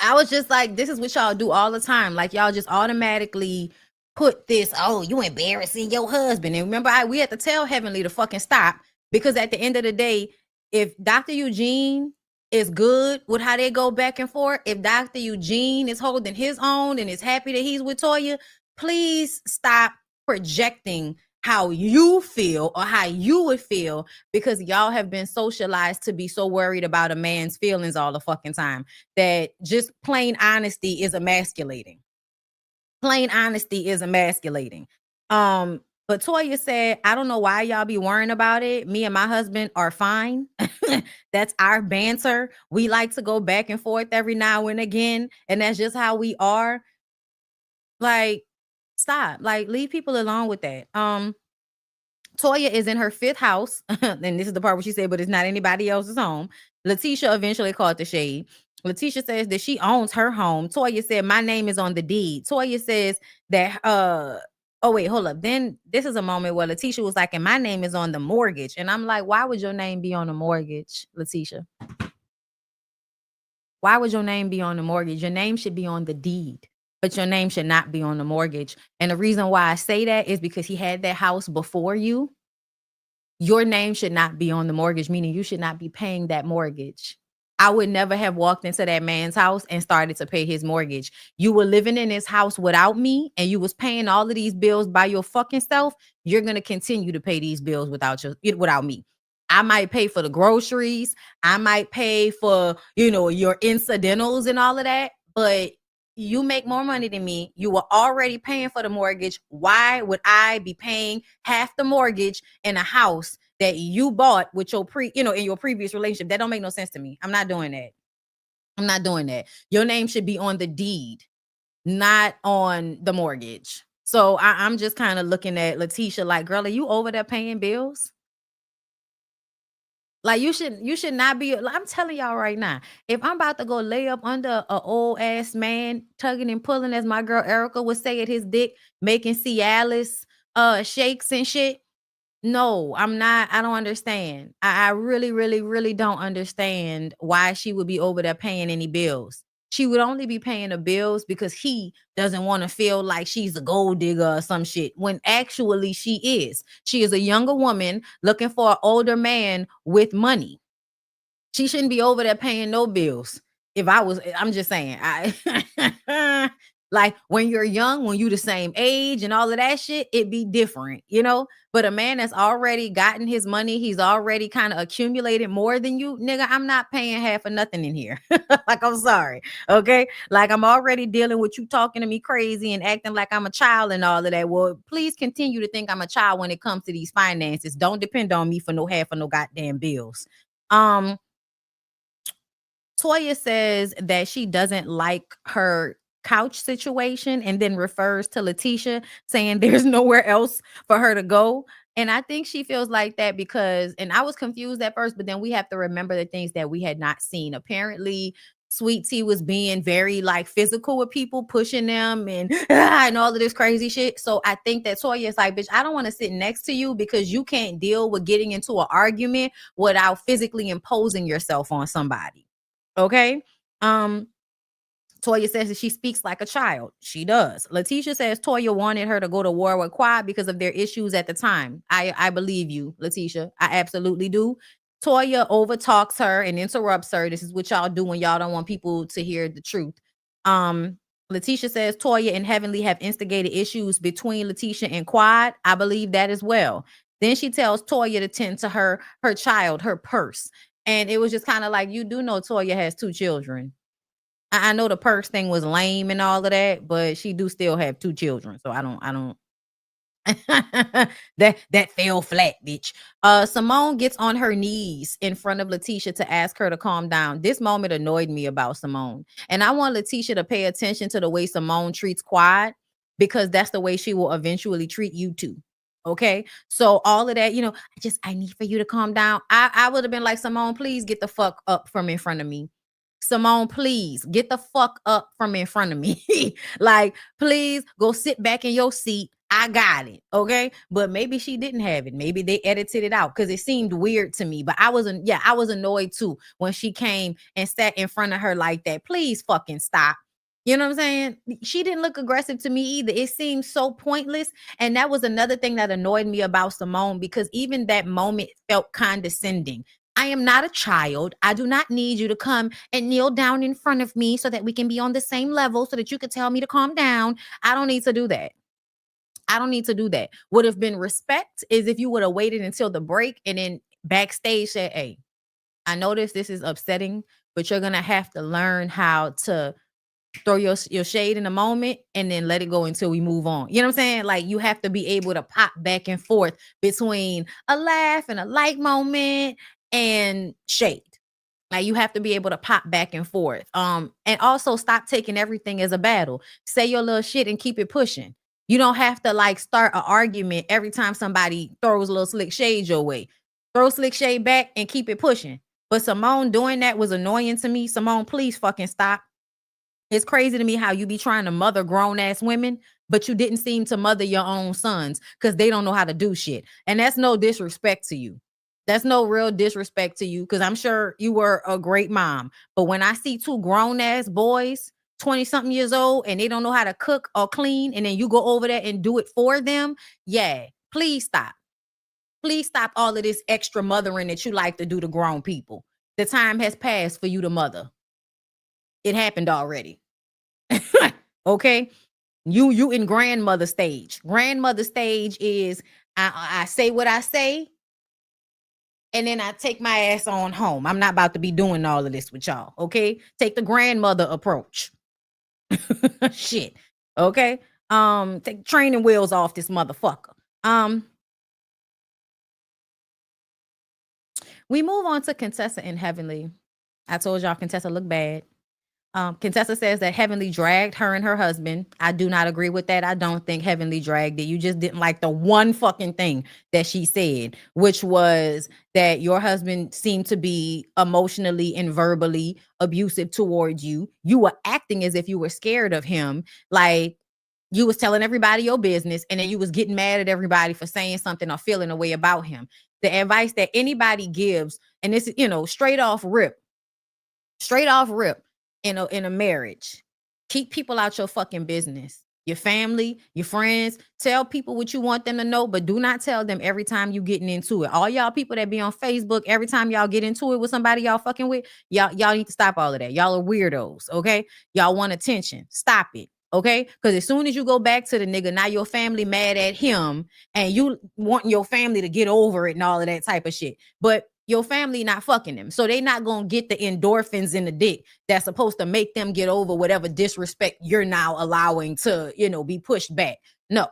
I was just like, this is what y'all do all the time. Like, y'all just automatically put this, oh, you embarrassing your husband. And remember, we had to tell Heavenly to fucking stop, because at the end of the day, if Dr. Eugene is good with how they go back and forth, if Dr. Eugene is holding his own and is happy that he's with Toya, please stop projecting how you feel or how you would feel, because y'all have been socialized to be so worried about a man's feelings all the fucking time that just plain honesty is emasculating. Plain honesty is emasculating. But Toya said, I don't know why y'all be worrying about it. Me and my husband are fine. That's our banter. We like to go back and forth every now and again, and that's just how we are. Like, stop. Like, leave people alone with that. Toya is in her 5th house, and this is the part where she said, but it's not anybody else's home. Latecia eventually called the shade. Latecia says that she owns her home. Toya said, my name is on the deed. Toya says that, oh, wait, hold up. Then this is a moment where Latecia was like, and my name is on the mortgage. And I'm like, why would your name be on the mortgage, Latecia? Why would your name be on the mortgage? Your name should be on the deed, but your name should not be on the mortgage. And the reason why I say that is because he had that house before you. Your name should not be on the mortgage, meaning you should not be paying that mortgage. I would never have walked into that man's house and started to pay his mortgage. You were living in his house without me, and you was paying all of these bills by your fucking self. You're going to continue to pay these bills without me. I might pay for the groceries. I might pay for, your incidentals and all of that, but you make more money than me. You were already paying for the mortgage. Why would I be paying half the mortgage in a house that you bought with your in your previous relationship? That don't make no sense to me. I'm not doing that. I'm not doing that. Your name should be on the deed, not on the mortgage. So I'm just kind of looking at Latecia like, girl, are you over there paying bills? Like, you should not be. I'm telling y'all right now, if I'm about to go lay up under a old ass man, tugging and pulling, as my girl Erica would say, at his dick, making Cialis shakes and shit. No, I'm not. I don't understand. I really, really, really don't understand why she would be over there paying any bills. She would only be paying the bills because he doesn't want to feel like she's a gold digger or some shit, when actually she is. She is a younger woman looking for an older man with money. She shouldn't be over there paying no bills. I'm just saying, like, when you're young, when you the same age and all of that shit, it be different, But a man that's already gotten his money, he's already kind of accumulated more than you, nigga. I'm not paying half of nothing in here. Like, I'm sorry. Okay. Like, I'm already dealing with you talking to me crazy and acting like I'm a child and all of that. Well, please continue to think I'm a child when it comes to these finances. Don't depend on me for no half of no goddamn bills. Toya says that she doesn't like her couch situation and then refers to Latecia saying there's nowhere else for her to go. And I think she feels like that because, and I was confused at first, but then we have to remember the things that we had not seen. Apparently, Sweet Tea was being very like physical with people, pushing them and all of this crazy shit. So I think that Toya is like, bitch, I don't want to sit next to you because you can't deal with getting into an argument without physically imposing yourself on somebody. Okay. Toya says that she speaks like a child. She does. Latecia says Toya wanted her to go to war with Quad because of their issues at the time. I believe you, Latecia. I absolutely do. Toya overtalks her and interrupts her. This is what y'all do when y'all don't want people to hear the truth. Latecia says Toya and Heavenly have instigated issues between Latecia and Quad. I believe that as well. Then she tells Toya to tend to her child, her purse. And it was just kind of like, you do know Toya has 2 children. I know the purse thing was lame and all of that, but she do still have 2 children. So I don't that fell flat, bitch. Simone gets on her knees in front of Latecia to ask her to calm down. This moment annoyed me about Simone. And I want Latecia to pay attention to the way Simone treats Quad, because that's the way she will eventually treat you too. Okay. So all of that, I need for you to calm down. I would have been like, Simone, please get the fuck up from in front of me. Simone, please get the fuck up from in front of me. Like, please go sit back in your seat. I got it. Okay. But maybe she didn't have it. Maybe they edited it out because it seemed weird to me. But I was annoyed too when she came and sat in front of her like that. Please fucking stop. You know what I'm saying? She didn't look aggressive to me either. It seemed so pointless. And that was another thing that annoyed me about Simone, because even that moment felt condescending. I am not a child. I do not need you to come and kneel down in front of me so that we can be on the same level so that you could tell me to calm down. I don't need to do that. I don't need to do that. Would have been respect is if you would have waited until the break and then backstage said, hey, I notice this is upsetting, but you're going to have to learn how to throw your shade in a moment and then let it go until we move on. You know what I'm saying? Like, you have to be able to pop back and forth between a laugh and a light moment and shade. Like, you have to be able to pop back and forth. And also stop taking everything as a battle. Say your little shit and keep it pushing. You don't have to like start an argument every time somebody throws a little slick shade your way. Throw slick shade back and keep it pushing. But Simone doing that was annoying to me. Simone, please fucking stop. It's crazy to me how you be trying to mother grown ass women, but you didn't seem to mother your own sons because they don't know how to do shit. And that's no disrespect to you. That's no real disrespect to you, because I'm sure you were a great mom. But when I see 2 grown ass boys, 20 something years old, and they don't know how to cook or clean, and then you go over there and do it for them, yeah, please stop. Please stop all of this extra mothering that you like to do to grown people. The time has passed for you to mother. It happened already. Okay. You in grandmother stage. Grandmother stage is I say what I say, and then I take my ass on home. I'm not about to be doing all of this with y'all. Okay. Take the grandmother approach. Shit. Okay. Take training wheels off this motherfucker. We move on to Contessa and Heavenly. I told y'all Contessa looked bad. Contessa says that Heavenly dragged her and her husband. I do not agree with that. I don't think Heavenly dragged it. You just didn't like the one fucking thing that she said, which was that your husband seemed to be emotionally and verbally abusive towards you. You were acting as if you were scared of him. Like, you was telling everybody your business, and then you was getting mad at everybody for saying something or feeling a way about him. The advice that anybody gives, and this is, straight off rip in a marriage, keep people out your fucking business. Your family, your friends, tell people what you want them to know, but do not tell them every time you getting into it. All y'all people that be on Facebook, every time y'all get into it with somebody y'all fucking with, y'all need to stop all of that. Y'all are weirdos, okay? Y'all want attention. Stop it, okay? Because as soon as you go back to the nigga, now your family mad at him, and you want your family to get over it and all of that type of shit. But your family not fucking them. So they not going to get the endorphins in the dick that's supposed to make them get over whatever disrespect you're now allowing to, be pushed back. No,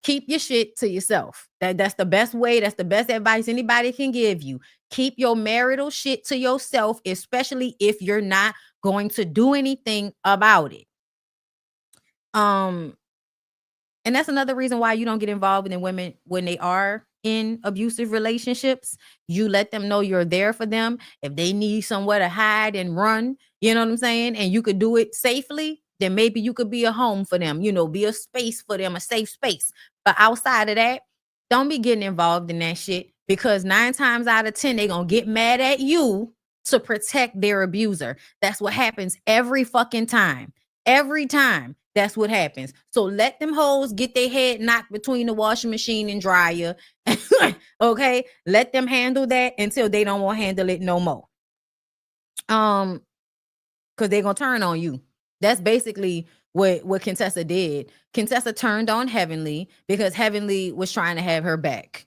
keep your shit to yourself. That's the best way. That's the best advice anybody can give you. Keep your marital shit to yourself, especially if you're not going to do anything about it. Um, and that's another reason why you don't get involved in women when they are in abusive relationships. You let them know you're there for them. If they need somewhere to hide and run, you know what I'm saying? And you could do it safely, then maybe you could be a home for them, be a space for them, a safe space. But outside of that, don't be getting involved in that shit because 9 times out of 10, they're going to get mad at you to protect their abuser. That's what happens every fucking time. Every time. That's what happens. So let them hoes get their head knocked between the washing machine and dryer. Okay? Let them handle that until they don't want to handle it no more. Because they're gonna turn on you. That's basically what Contessa did. Contessa turned on Heavenly because Heavenly was trying to have her back.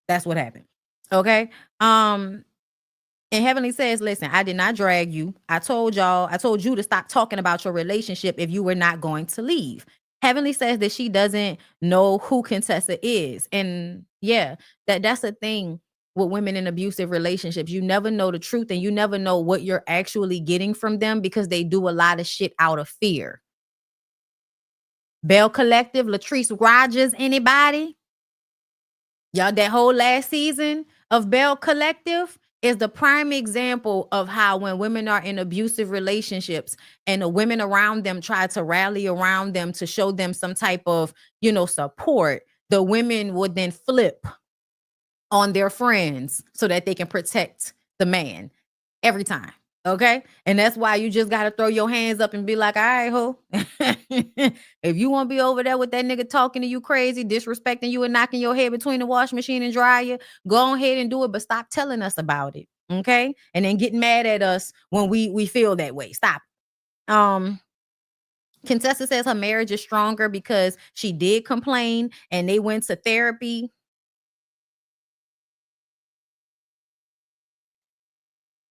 That's what happened. Okay. And Heavenly says, listen, I did not drag you. I told you to stop talking about your relationship if you were not going to leave. Heavenly says that she doesn't know who Contessa is. And yeah, that's a thing with women in abusive relationships. You never know the truth and you never know what you're actually getting from them because they do a lot of shit out of fear. Bell Collective, Latrice Rogers, anybody? Y'all, that whole last season of Bell Collective is the prime example of how when women are in abusive relationships and the women around them try to rally around them to show them some type of, support, the women would then flip on their friends so that they can protect the man every time. Okay. And that's why you just got to throw your hands up and be like, all right, ho. If you want to be over there with that nigga talking to you crazy, disrespecting you and knocking your head between the washing machine and dryer, go ahead and do it, but stop telling us about it. Okay. And then getting mad at us when we feel that way. Stop. Contessa says her marriage is stronger because she did complain and they went to therapy.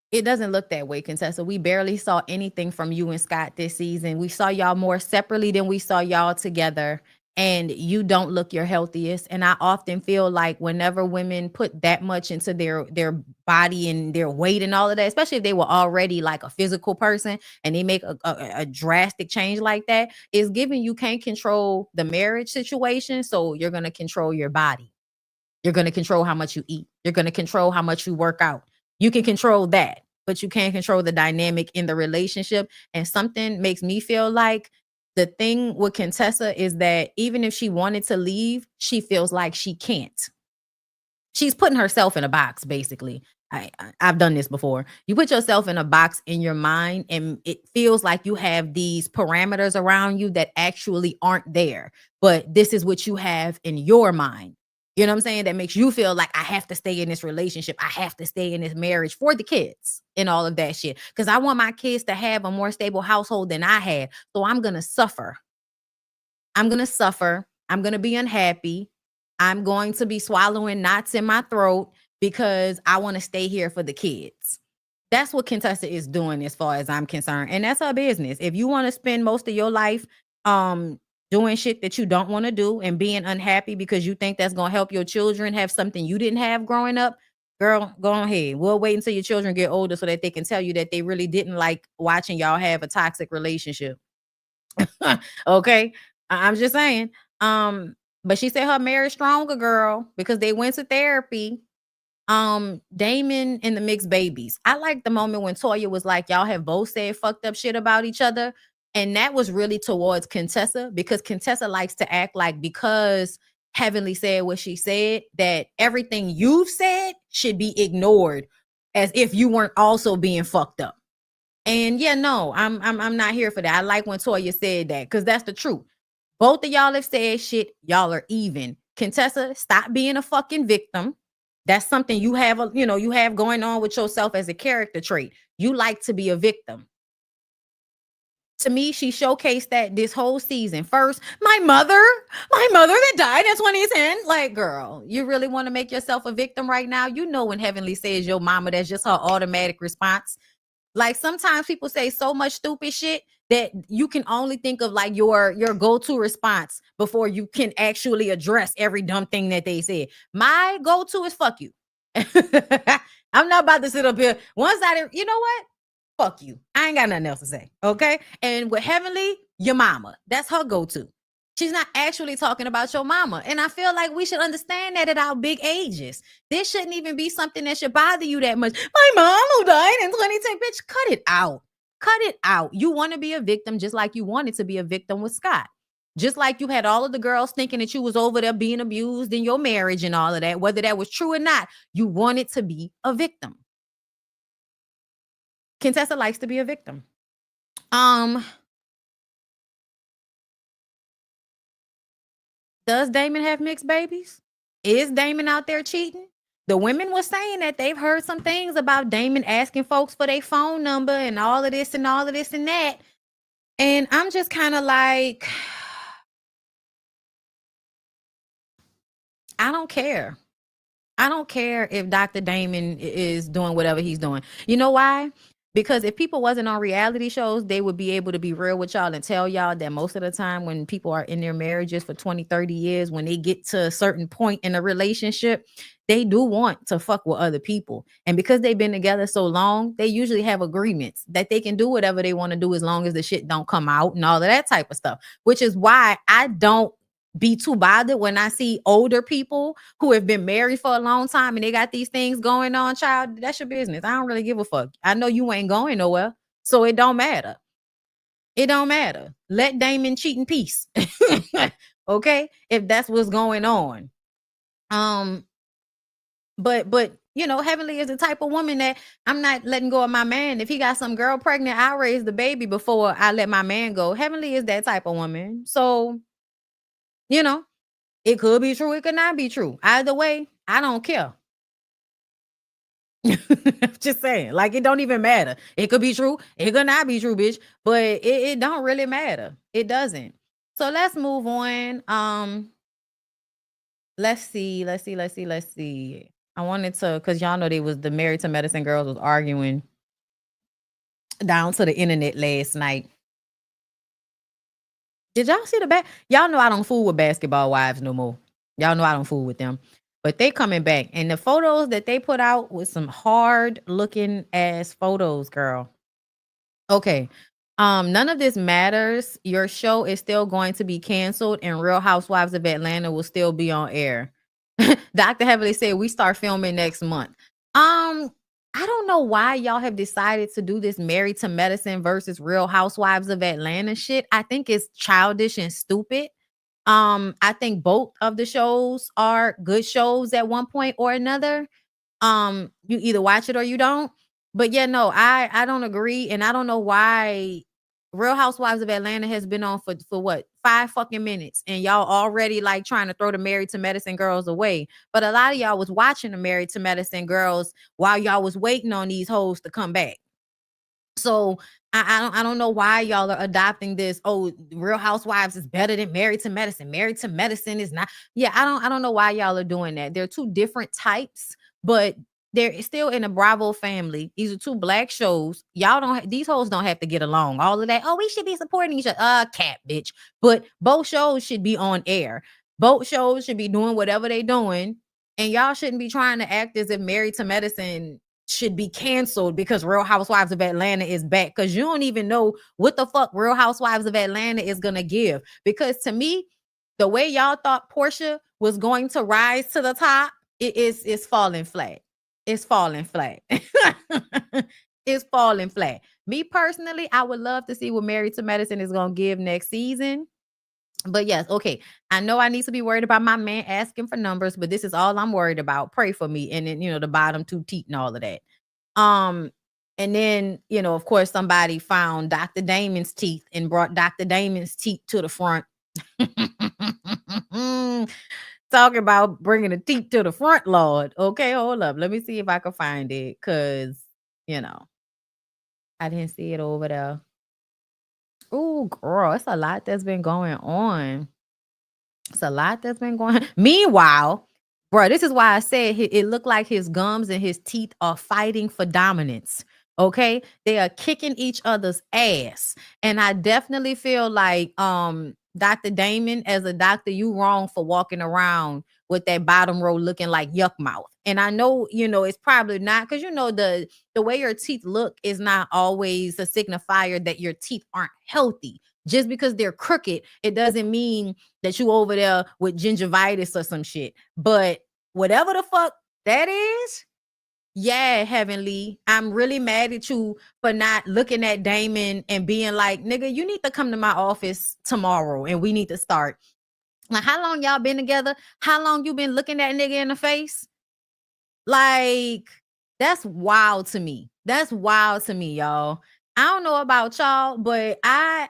It doesn't look that way, Contessa. We barely saw anything from you and Scott this season. We saw y'all more separately than we saw y'all together. And you don't look your healthiest. And I often feel like whenever women put that much into their body and their weight and all of that, especially if they were already like a physical person and they make a drastic change like that, is giving you can't control the marriage situation. So you're going to control your body. You're going to control how much you eat. You're going to control how much you work out. You can control that, but you can't control the dynamic in the relationship. And something makes me feel like the thing with Contessa is that even if she wanted to leave, she feels like she can't. She's putting herself in a box, basically. I've done this before. You put yourself in a box in your mind and it feels like you have these parameters around you that actually aren't there. But this is what you have in your mind. You know what I'm saying? That makes you feel like I have to stay in this relationship. I have to stay in this marriage for the kids and all of that shit. Because I want my kids to have a more stable household than I had. So I'm going to suffer. I'm going to suffer. I'm going to be unhappy. I'm going to be swallowing knots in my throat because I want to stay here for the kids. That's what Contessa is doing as far as I'm concerned. And that's her business. If you want to spend most of your life doing shit that you don't want to do and being unhappy because you think that's going to help your children have something you didn't have growing up, girl, go ahead. We'll wait until your children get older so that they can tell you that they really didn't like watching y'all have a toxic relationship. Okay. I'm just saying. But she said her marriage stronger, girl, because they went to therapy. Damon and the mixed babies. I like the moment when Toya was like, y'all have both said fucked up shit about each other. And that was really towards Contessa because Contessa likes to act like because Heavenly said what she said, that everything you've said should be ignored as if you weren't also being fucked up. And yeah, no, I'm not here for that. I like when Toya said that because that's the truth. Both of y'all have said shit. Y'all are even. Contessa, stop being a fucking victim. That's something you have, you have going on with yourself as a character trait. You like to be a victim. To me, she showcased that this whole season. First, my mother that died in 2010. Like, girl, you really want to make yourself a victim right now? You know when Heavenly says your mama, that's just her automatic response. Like sometimes people say so much stupid shit that you can only think of like your go-to response before you can actually address every dumb thing that they said. My go-to is fuck you. I'm not about to sit up here. Once you know what? fuck you. I ain't got nothing else to say. Okay. And with Heavenly, your mama. That's her go-to. She's not actually talking about your mama. And I feel like we should understand that at our big ages. This shouldn't even be something that should bother you that much. My mom who died in 2010, bitch, cut it out. Cut it out. You want to be a victim just like you wanted to be a victim with Scott. Just like you had all of the girls thinking that you was over there being abused in your marriage and all of that, whether that was true or not, you wanted to be a victim. Contessa likes to be a victim. Does Damon have mixed babies? Is Damon out there cheating? The women were saying that they've heard some things about Damon asking folks for their phone number and all of this and all of this and that. And I'm just kind of like, I don't care. I don't care if Dr. Damon is doing whatever he's doing. You know why? Because if people wasn't on reality shows, they would be able to be real with y'all and tell y'all that most of the time when people are in their marriages for 20, 30 years, when they get to a certain point in a relationship, they do want to fuck with other people. And because they've been together so long, they usually have agreements that they can do whatever they want to do as long as the shit don't come out and all of that type of stuff, which is why I don't be too bothered when I see older people who have been married for a long time and they got these things going on. Child, that's your business. I don't really give a fuck. I know you ain't going nowhere, so it don't matter. It don't matter. Let Damon cheat in peace. Okay, if that's what's going on. But you know, Heavenly is the type of woman that I'm not letting go of my man. If he got some girl pregnant, I'll raise the baby before I let my man go. Heavenly is that type of woman. So, you know, it could be true. It could not be true. Either way, I don't care. Just saying, like, it don't even matter. It could be true. It could not be true, bitch. But it don't really matter. It doesn't. So let's move on. Let's see. I wanted to, because y'all know they was the Married to Medicine girls was arguing down to the internet last night. Did y'all see the back? Y'all know I don't fool with basketball wives no more. Y'all know I don't fool with them. But they coming back. And the photos that they put out was some hard looking ass photos, girl. Okay. None of this matters. Your show is still going to be canceled and Real Housewives of Atlanta will still be on air. Dr. Heavily said we start filming next month. I don't know why y'all have decided to do this Married to Medicine versus Real Housewives of Atlanta shit. I think it's childish and stupid. I think both of the shows are good shows at one point or another. You either watch it or you don't. But yeah, no, I don't agree, and I don't know why Real Housewives of Atlanta has been on for what, 5 fucking minutes, and y'all already like trying to throw the Married to Medicine girls away. But a lot of y'all was watching the Married to Medicine girls while y'all was waiting on these hoes to come back. So I don't know why y'all are adopting this. Oh, Real Housewives is better than Married to Medicine. Married to Medicine is not. Yeah, I don't know why y'all are doing that. They're two different types, but they're still in a Bravo family. These are two black shows. Y'all don't. These hoes don't have to get along. All of that. Oh, we should be supporting each other. Cat bitch. But both shows should be on air. Both shows should be doing whatever they doing, and y'all shouldn't be trying to act as if Married to Medicine should be canceled because Real Housewives of Atlanta is back, because you don't even know what the fuck Real Housewives of Atlanta is gonna give. Because to me, the way y'all thought Portia was going to rise to the top, it's falling flat. It's falling flat. It's falling flat. Me personally, I would love to see what Married to Medicine is gonna give next season. But yes, okay. I know I need to be worried about my man asking for numbers, but this is all I'm worried about. Pray for me. And then, the bottom 2 teeth and all of that. And then, of course, somebody found Dr. Damon's teeth and brought Dr. Damon's teeth to the front. Talking about bringing the teeth to the front, Lord. Okay, hold up. Let me see if I can find it, because, I didn't see it over there. Oh, girl, it's a lot that's been going on. It's a lot that's been going on. Meanwhile, bro, this is why I said it looked like his gums and his teeth are fighting for dominance. Okay, they are kicking each other's ass, and I definitely feel like Dr. Damon, as a doctor, you wrong for walking around with that bottom row looking like yuck mouth. And I know, it's probably not, because the way your teeth look is not always a signifier that your teeth aren't healthy. Just because they're crooked, it doesn't mean that you over there with gingivitis or some shit. But whatever the fuck that is, yeah, Heavenly, I'm really mad at you for not looking at Damon and being like, nigga, you need to come to my office tomorrow and we need to start. Like, how long y'all been together? How long you been looking that nigga in the face? Like, that's wild to me. That's wild to me, y'all. I don't know about y'all, but I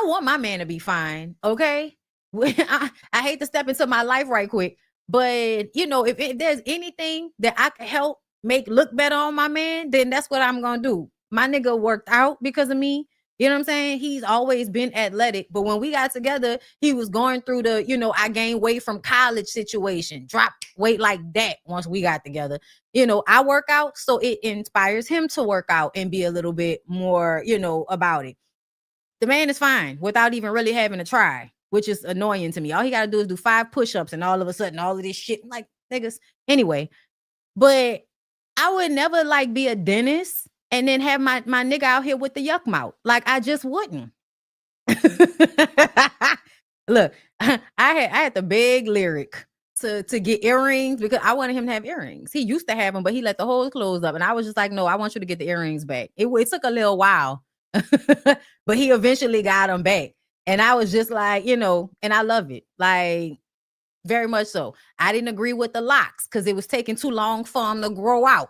want my man to be fine, okay? I hate to step into my life right quick, but if there's anything that I can help make look better on my man, then that's what I'm gonna do. My nigga worked out because of me. You know what I'm saying? He's always been athletic, but when we got together, he was going through the, I gained weight from college situation, dropped weight like that once we got together. I work out, so it inspires him to work out and be a little bit more, about it. The man is fine without even really having to try, which is annoying to me. All he got to do is do 5 push-ups and all of a sudden all of this shit, like, niggas. Anyway, but I would never like be a dentist and then have my nigga out here with the yuck mouth. Like, I just wouldn't. Look, I had the big lyric to get earrings because I wanted him to have earrings. He used to have them, but he let the whole clothes up. And I was just like, no, I want you to get the earrings back. It took a little while. But he eventually got them back. And I was just like, and I love it. Like, very much so. I didn't agree with the locks because it was taking too long for them to grow out.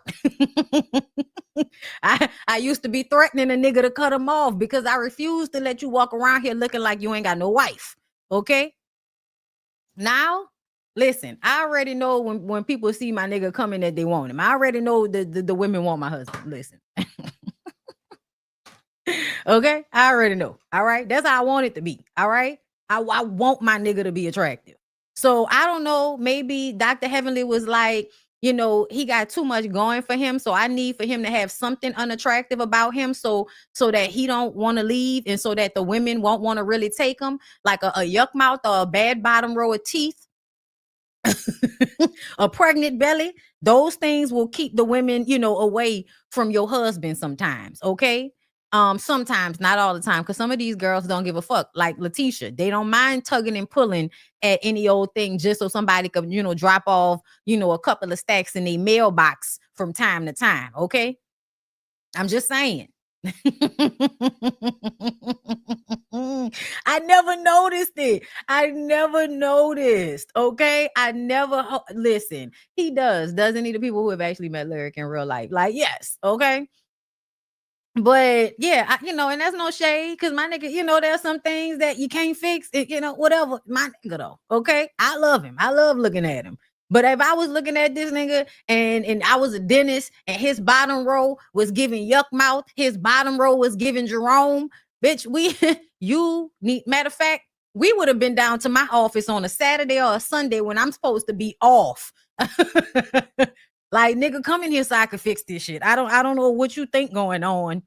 I used to be threatening a nigga to cut them off because I refused to let you walk around here looking like you ain't got no wife. Okay? Now, listen, I already know when people see my nigga coming that they want him. I already know the women want my husband. Listen. Okay, I already know. All right, that's how I want it to be. All right, I want my nigga to be attractive. So I don't know. Maybe Dr. Heavenly was like, he got too much going for him. So I need for him to have something unattractive about him, so that he don't want to leave, and so that the women won't want to really take him, like a yuck mouth or a bad bottom row of teeth. A pregnant belly. Those things will keep the women, away from your husband sometimes. Okay. Sometimes, not all the time, because some of these girls don't give a fuck. Like Latecia, they don't mind tugging and pulling at any old thing just so somebody could, drop off, a couple of stacks in their mailbox from time to time. Okay, I'm just saying. I never noticed it. I never noticed. Okay, I never listen. He doesn't he? The people who have actually met Lyric in real life, like, yes, okay. But yeah, and that's no shade, because my nigga, there's some things that you can't fix. Whatever. My nigga though, okay. I love him. I love looking at him. But if I was looking at this nigga and I was a dentist and his bottom row was giving yuck mouth, his bottom row was giving Jerome, bitch, matter of fact, we would have been down to my office on a Saturday or a Sunday when I'm supposed to be off. Like, nigga, come in here so I can fix this shit. I don't know what you think going on,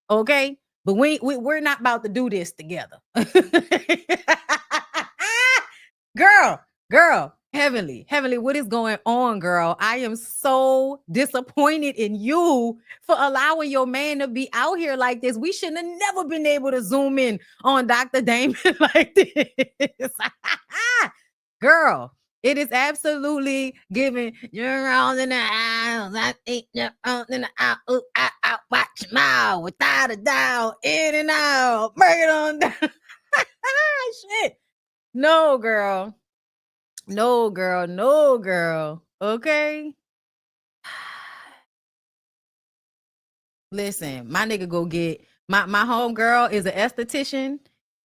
okay? But we're not about to do this together. Girl, Heavenly, what is going on, girl? I am so disappointed in you for allowing your man to be out here like this. We shouldn't have never been able to zoom in on Dr. Damon like this. Girl, it is absolutely giving. You're all in the house. I think you're all in the out. Ooh, out, watch your mouth. Without a doubt. In and out. Bring it on down. Shit. No, girl. No, girl. Okay. Listen, my nigga go get my home girl is an esthetician.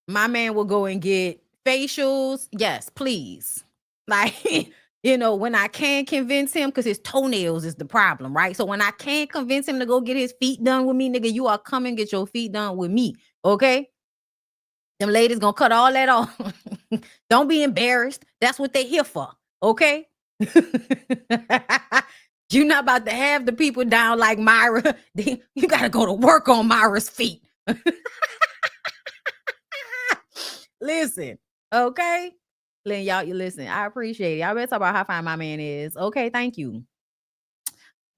My man will go and get facials. Yes, please. Like, when I can convince him, because his toenails is the problem, right? So when I can't convince him to go get his feet done with me, nigga, you are coming get your feet done with me, okay? Them ladies gonna cut all that off. Don't be embarrassed. That's what they here for, okay? You're not about to have the people down like Myra. You gotta go to work on Myra's feet. Listen, Okay. Y'all, you listen. I appreciate it. Y'all better talk about how fine my man is. Okay, thank you.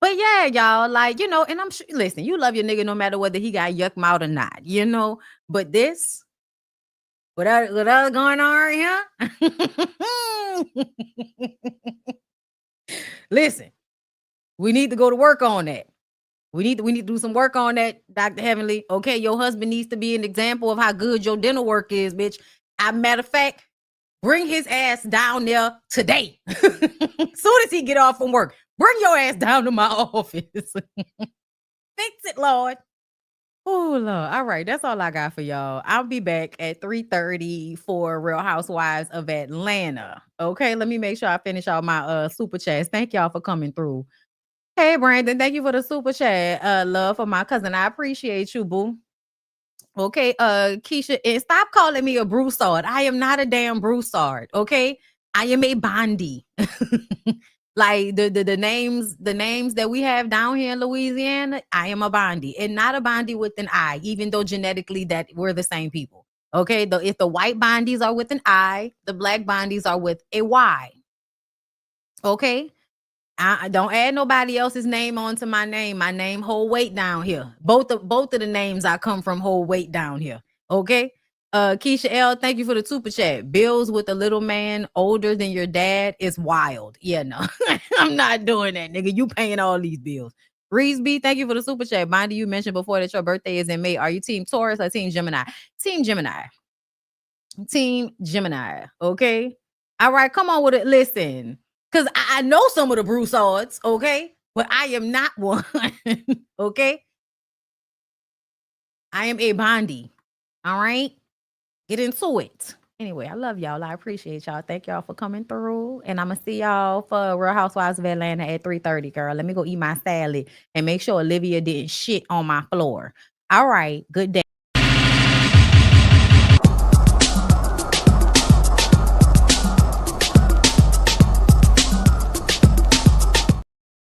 But yeah, y'all, like, and I'm sure, listen, you love your nigga no matter whether he got yuck mouth or not, But this, what else going on right here? Listen, we need to go to work on that. We need to do some work on that, Dr. Heavenly. Okay, your husband needs to be an example of how good your dental work is, bitch. Matter of fact, bring his ass down there today. Soon as he get off from work, bring your ass down to my office. Fix it, Lord. Oh, Lord. All right. That's all I got for y'all. I'll be back at 3:30 for Real Housewives of Atlanta. Okay. Let me make sure I finish all my super chats. Thank y'all for coming through. Hey, Brandon. Thank you for the super chat. Love for my cousin. I appreciate you, boo. Okay, Keisha, and stop calling me a broussard. I am not a damn broussard. Okay, I am a Bondi. Like the names that we have down here in Louisiana, I am a Bondi, and not a Bondi with an I, even though genetically that we're the same people. Okay, if the white Bondis are with an I, the black Bondis are with a Y. Okay. I don't add nobody else's name onto my name. My name hold weight down here. Both of the names I come from hold weight down here. Okay. Keisha L, thank you for the super chat. Bills with a little man older than your dad is wild. Yeah, no, I'm not doing that, nigga. You paying all these bills. Reese B, thank you for the super chat. Bondi, you mentioned before that your birthday is in May. Are you team Taurus or team Gemini? Team Gemini. Team Gemini. Okay. All right, come on with it. Listen. Because I know some of the broussards, okay? But I am not one, okay? I am a Bondi, all right? Get into it. Anyway, I love y'all. I appreciate y'all. Thank y'all for coming through. And I'm going to see y'all for Real Housewives of Atlanta at 3:30, girl. Let me go eat my salad and make sure Olivia didn't shit on my floor. All right, good day.